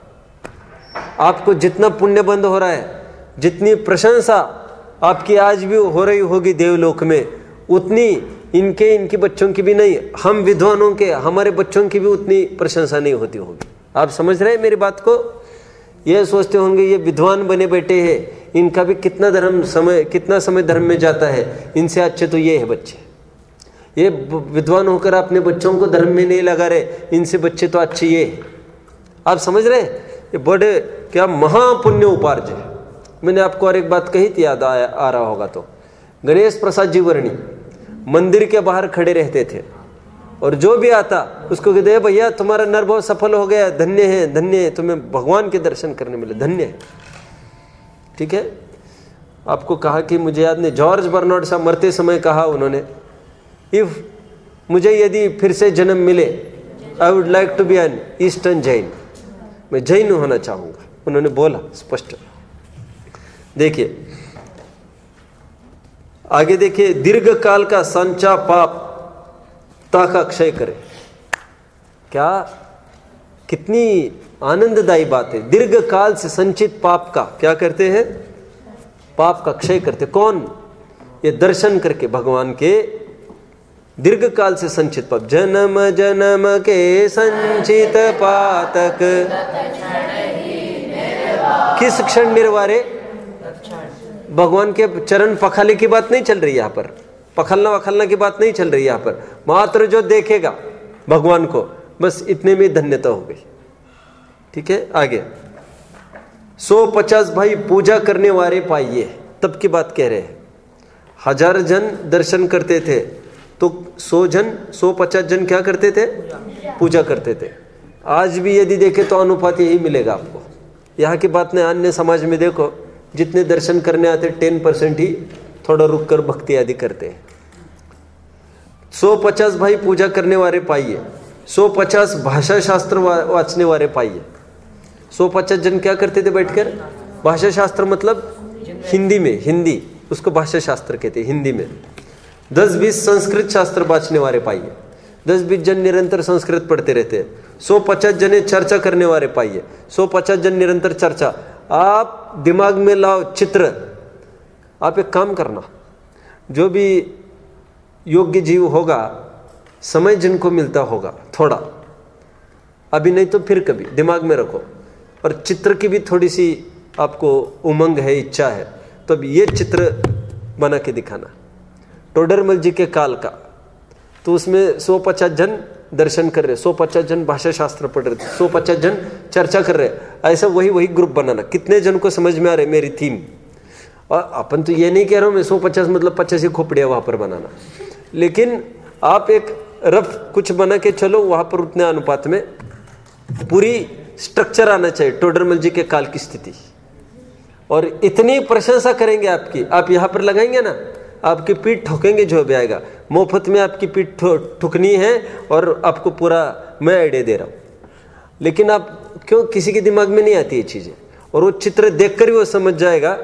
आपको जितना पुण्य बंद हो रहा है, जितनी प्रशंसा आपकी आज भी हो रही होगी देवलोक में, उतनी इनके बच्चों की भी नहीं। हम विद्वानों के, हमारे बच्चों की भी उतनी प्रशंसा नहीं होती होगी। आप समझ रहे हैं मेरी बात को? ये सोचते होंगे ये विद्वान बने बैठे हैं, इनका भी कितना समय धर्म में जाता है, इनसे अच्छे तो ये है बच्चे। ये विद्वान होकर अपने बच्चों को धर्म में नहीं लगा रहे, इनसे बच्चे तो अच्छे ये है। आप समझ रहे हैं? ये बड़े क्या महापुण्य उपार्जन है। मैंने आपको और एक बात कही थी, याद आ रहा होगा तो, गणेश प्रसाद जी वर्णी मंदिर के बाहर खड़े रहते थे, और जो भी आता उसको कहते हैं भैया तुम्हारा नर बहुत सफल हो गया, धन्य है, धन्य है, तुम्हें भगवान के दर्शन करने मिले, धन्य है। ठीक है? आपको कहा कि मुझे याद नहीं, जॉर्ज बर्नार्ड साहब मरते समय कहा उन्होंने, इफ मुझे यदि फिर से जन्म मिले, I would like to be an eastern Jain, मैं जैन होना चाहूंगा, उन्होंने बोला स्पष्ट। देखिए आगे देखिए, दीर्घ काल का संचा पाप का क्षय करे। क्या कितनी आनंददायी बात है। दीर्घ काल से संचित पाप का क्या करते हैं? पाप का क्षय करते। कौन? ये दर्शन करके भगवान के दीर्घ काल से संचित पाप। जन्म जन्म के संचित पातक किस क्षण निर्वारे? भगवान के चरण पखाले की बात नहीं चल रही यहाँ पर, पखलना वखलना की बात नहीं चल रही यहाँ पर। मात्र जो देखेगा भगवान को, बस इतने में धन्यता हो गई। ठीक है, आगे 150 भाई पूजा करने वाले पाइए, तब की बात कह रहे हैं। 1000 जन दर्शन करते थे तो 150 जन क्या करते थे? पूजा करते थे। आज भी यदि देखे तो अनुपात यही मिलेगा आपको। यहाँ की बात नहीं, अन्य समाज में देखो, जितने दर्शन करने आते 10% ही थोड़ा रुक कर भक्ति आदि करते हैं। 150 भाई पूजा करने वाले पाइए, 150 भाषा शास्त्र वाचने वाले पाइए। 150 जन क्या करते थे बैठकर? भाषा शास्त्र मतलब हिंदी में, हिंदी उसको भाषा शास्त्र कहते हैं हिंदी में। 10-20 संस्कृत शास्त्र वाचने वाले पाइए। 10-20 जन निरंतर संस्कृत पढ़ते रहते हैं। 150 जने चर्चा करने वाले पाइए। 150 जन निरंतर चर्चा। आप दिमाग में लाओ चित्र। आप एक काम करना, जो भी योग्य जीव होगा, समय जिनको मिलता होगा थोड़ा, अभी नहीं तो फिर कभी, दिमाग में रखो। और चित्र की भी थोड़ी सी आपको उमंग है, इच्छा है, तो अब ये चित्र बना के दिखाना टोडरमल जी के काल का। तो उसमें 150 जन दर्शन कर रहे, 150 जन भाषा शास्त्र पढ़ रहे, 150 जन चर्चा कर रहे। ऐसा वही ग्रुप बनाना। कितने जन को समझ में आ रहे मेरी थीम? और अपन तो ये नहीं कह रहा हूँ मैं 150 मतलब 85 खोपड़िया वहां पर बनाना, लेकिन आप एक रफ कुछ बना के चलो, वहां पर उतने अनुपात में पूरी स्ट्रक्चर आना चाहिए टोडरमल जी के काल की स्थिति। और इतनी प्रशंसा करेंगे आपकी, आप यहाँ पर लगाएंगे ना, आपकी पीठ ठोकेंगे जो भी आएगा। मुफ्त में आपकी पीठ ठुकनी है, और आपको पूरा मैं आइडिया दे रहा हूँ। लेकिन आप क्यों, किसी के दिमाग में नहीं आती ये चीज़ें, और वो चित्र देखकर ही वो समझ जाएगा।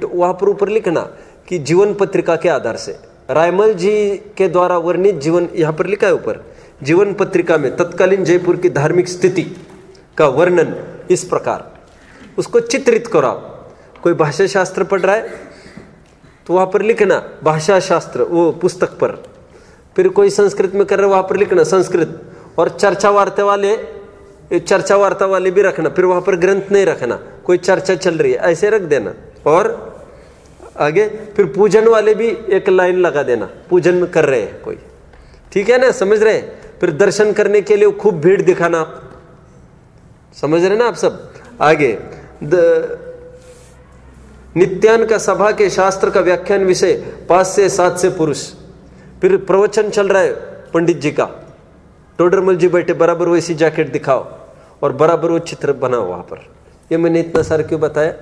वहाँ पर ऊपर लिखना कि जीवन पत्रिका के आधार से रायमल जी के द्वारा वर्णित जीवन, यहाँ पर लिखा है ऊपर, जीवन पत्रिका में तत्कालीन जयपुर की धार्मिक स्थिति का वर्णन इस प्रकार, उसको चित्रित करो आप। कोई भाषा शास्त्र पढ़ रहा है तो वहाँ पर लिखना भाषा शास्त्र वो पुस्तक पर, फिर कोई संस्कृत में कर रहे वहाँ पर लिखना संस्कृत, और चर्चा वार्ता वाले भी रखना, फिर वहाँ पर ग्रंथ नहीं रखना, कोई चर्चा चल रही है ऐसे रख देना। और आगे फिर पूजन वाले भी एक लाइन लगा देना, पूजन कर रहे हैं कोई, ठीक है ना, समझ रहे हैं। फिर दर्शन करने के लिए खूब भीड़ दिखाना, आप समझ रहे ना आप सब। आगे नित्यान का सभा के शास्त्र का व्याख्यान विषय 5 से 7 से पुरुष, फिर प्रवचन चल रहा है पंडित जी का, टोडरमल जी बैठे, बराबर वैसी जैकेट दिखाओ और बराबर वो चित्र बनाओ वहां पर। ये मैंने इतना सारा क्यों बताया,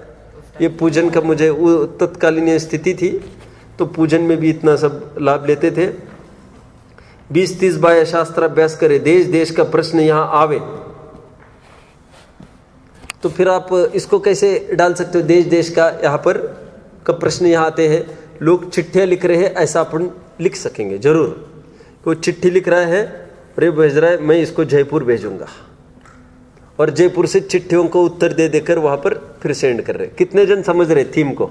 ये पूजन का मुझे वो तत्कालीन स्थिति थी तो पूजन में भी इतना सब लाभ लेते थे। 20-30 बाय शास्त्र अभ्यास करे, देश देश का प्रश्न यहाँ आवे, तो फिर आप इसको कैसे डाल सकते हो, देश देश का यहाँ पर का प्रश्न यहाँ आते हैं, लोग चिट्ठियाँ लिख रहे हैं, ऐसा अपन लिख सकेंगे जरूर। वो चिट्ठी लिख रहा है, अरे भेज रहा है, मैं इसको जयपुर भेजूंगा, और जयपुर से चिट्ठियों को उत्तर दे देकर वहाँ पर फिर सेंड कर रहे। कितने जन समझ रहे थीम को,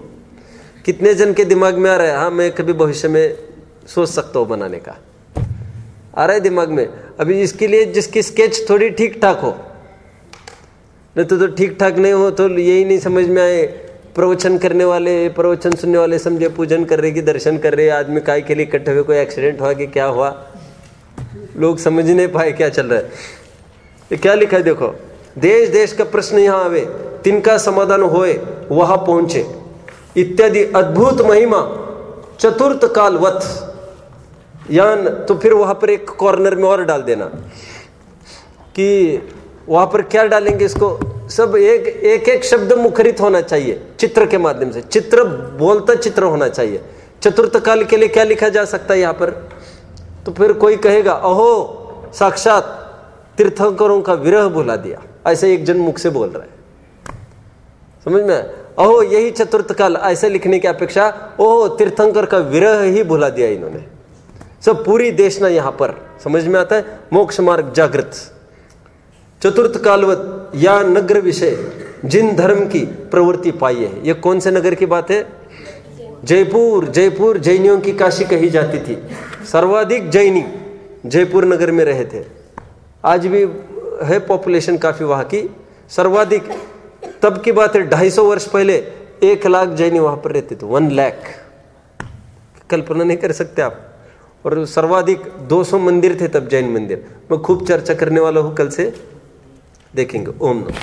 कितने जन के दिमाग में आ रहा है, हाँ मैं कभी भविष्य में सोच सकता हूँ बनाने का, आ रहा है दिमाग में। अभी इसके लिए जिसकी स्केच थोड़ी ठीक ठाक हो, नहीं तो ठीक ठाक नहीं हो तो यही नहीं समझ में आए, प्रवचन करने वाले, प्रवचन सुनने वाले समझे पूजन कर रहे कि दर्शन कर रहे, आदमी काय के लिए इकट्ठे हुए, कोई एक्सीडेंट हुआ कि क्या हुआ, लोग समझ नहीं पाए क्या चल रहा है। ये क्या लिखा है देखो, देश देश का प्रश्न यहाँ आवे, तिनका समाधान होए वहां पहुंचे, इत्यादि अद्भुत महिमा चतुर्थ कालवत यान। तो फिर वहां पर एक कॉर्नर में और डाल देना कि वहां पर क्या डालेंगे, इसको सब एक शब्द मुखरित होना चाहिए चित्र के माध्यम से, चित्र बोलता चित्र होना चाहिए। चतुर्थ काल के लिए क्या लिखा जा सकता है यहाँ पर, तो फिर कोई कहेगा अहो साक्षात तीर्थंकरों का विरह भुला दिया, ऐसे एक जन मुख से बोल रहा है, समझ में, अहो यही चतुर्थ काल, ऐसे लिखने की अपेक्षा ओहो तीर्थंकर का विरह ही भुला दिया इन्होंने। सब पूरी देशना यहाँ पर समझ में आता है, मोक्ष मार्ग जागृत, चतुर्थ कालवत या नगर विषय जिन धर्म की प्रवृत्ति पाई है। ये कौन से नगर की बात है, जयपुर। जयपुर जैनियों की काशी कही जाती थी, सर्वाधिक जैनी जयपुर नगर में रहे थे, आज भी है पॉपुलेशन काफी वहां की, सर्वाधिक। तब की बात है 250 वर्ष पहले 1 लाख जैनी वहां पर रहते थे, 1 लाख, कल्पना नहीं कर सकते आप। और सर्वाधिक 200 मंदिर थे तब, जैन मंदिर। मैं खूब चर्चा करने वाला हूं, कल से देखेंगे। ओम नमः।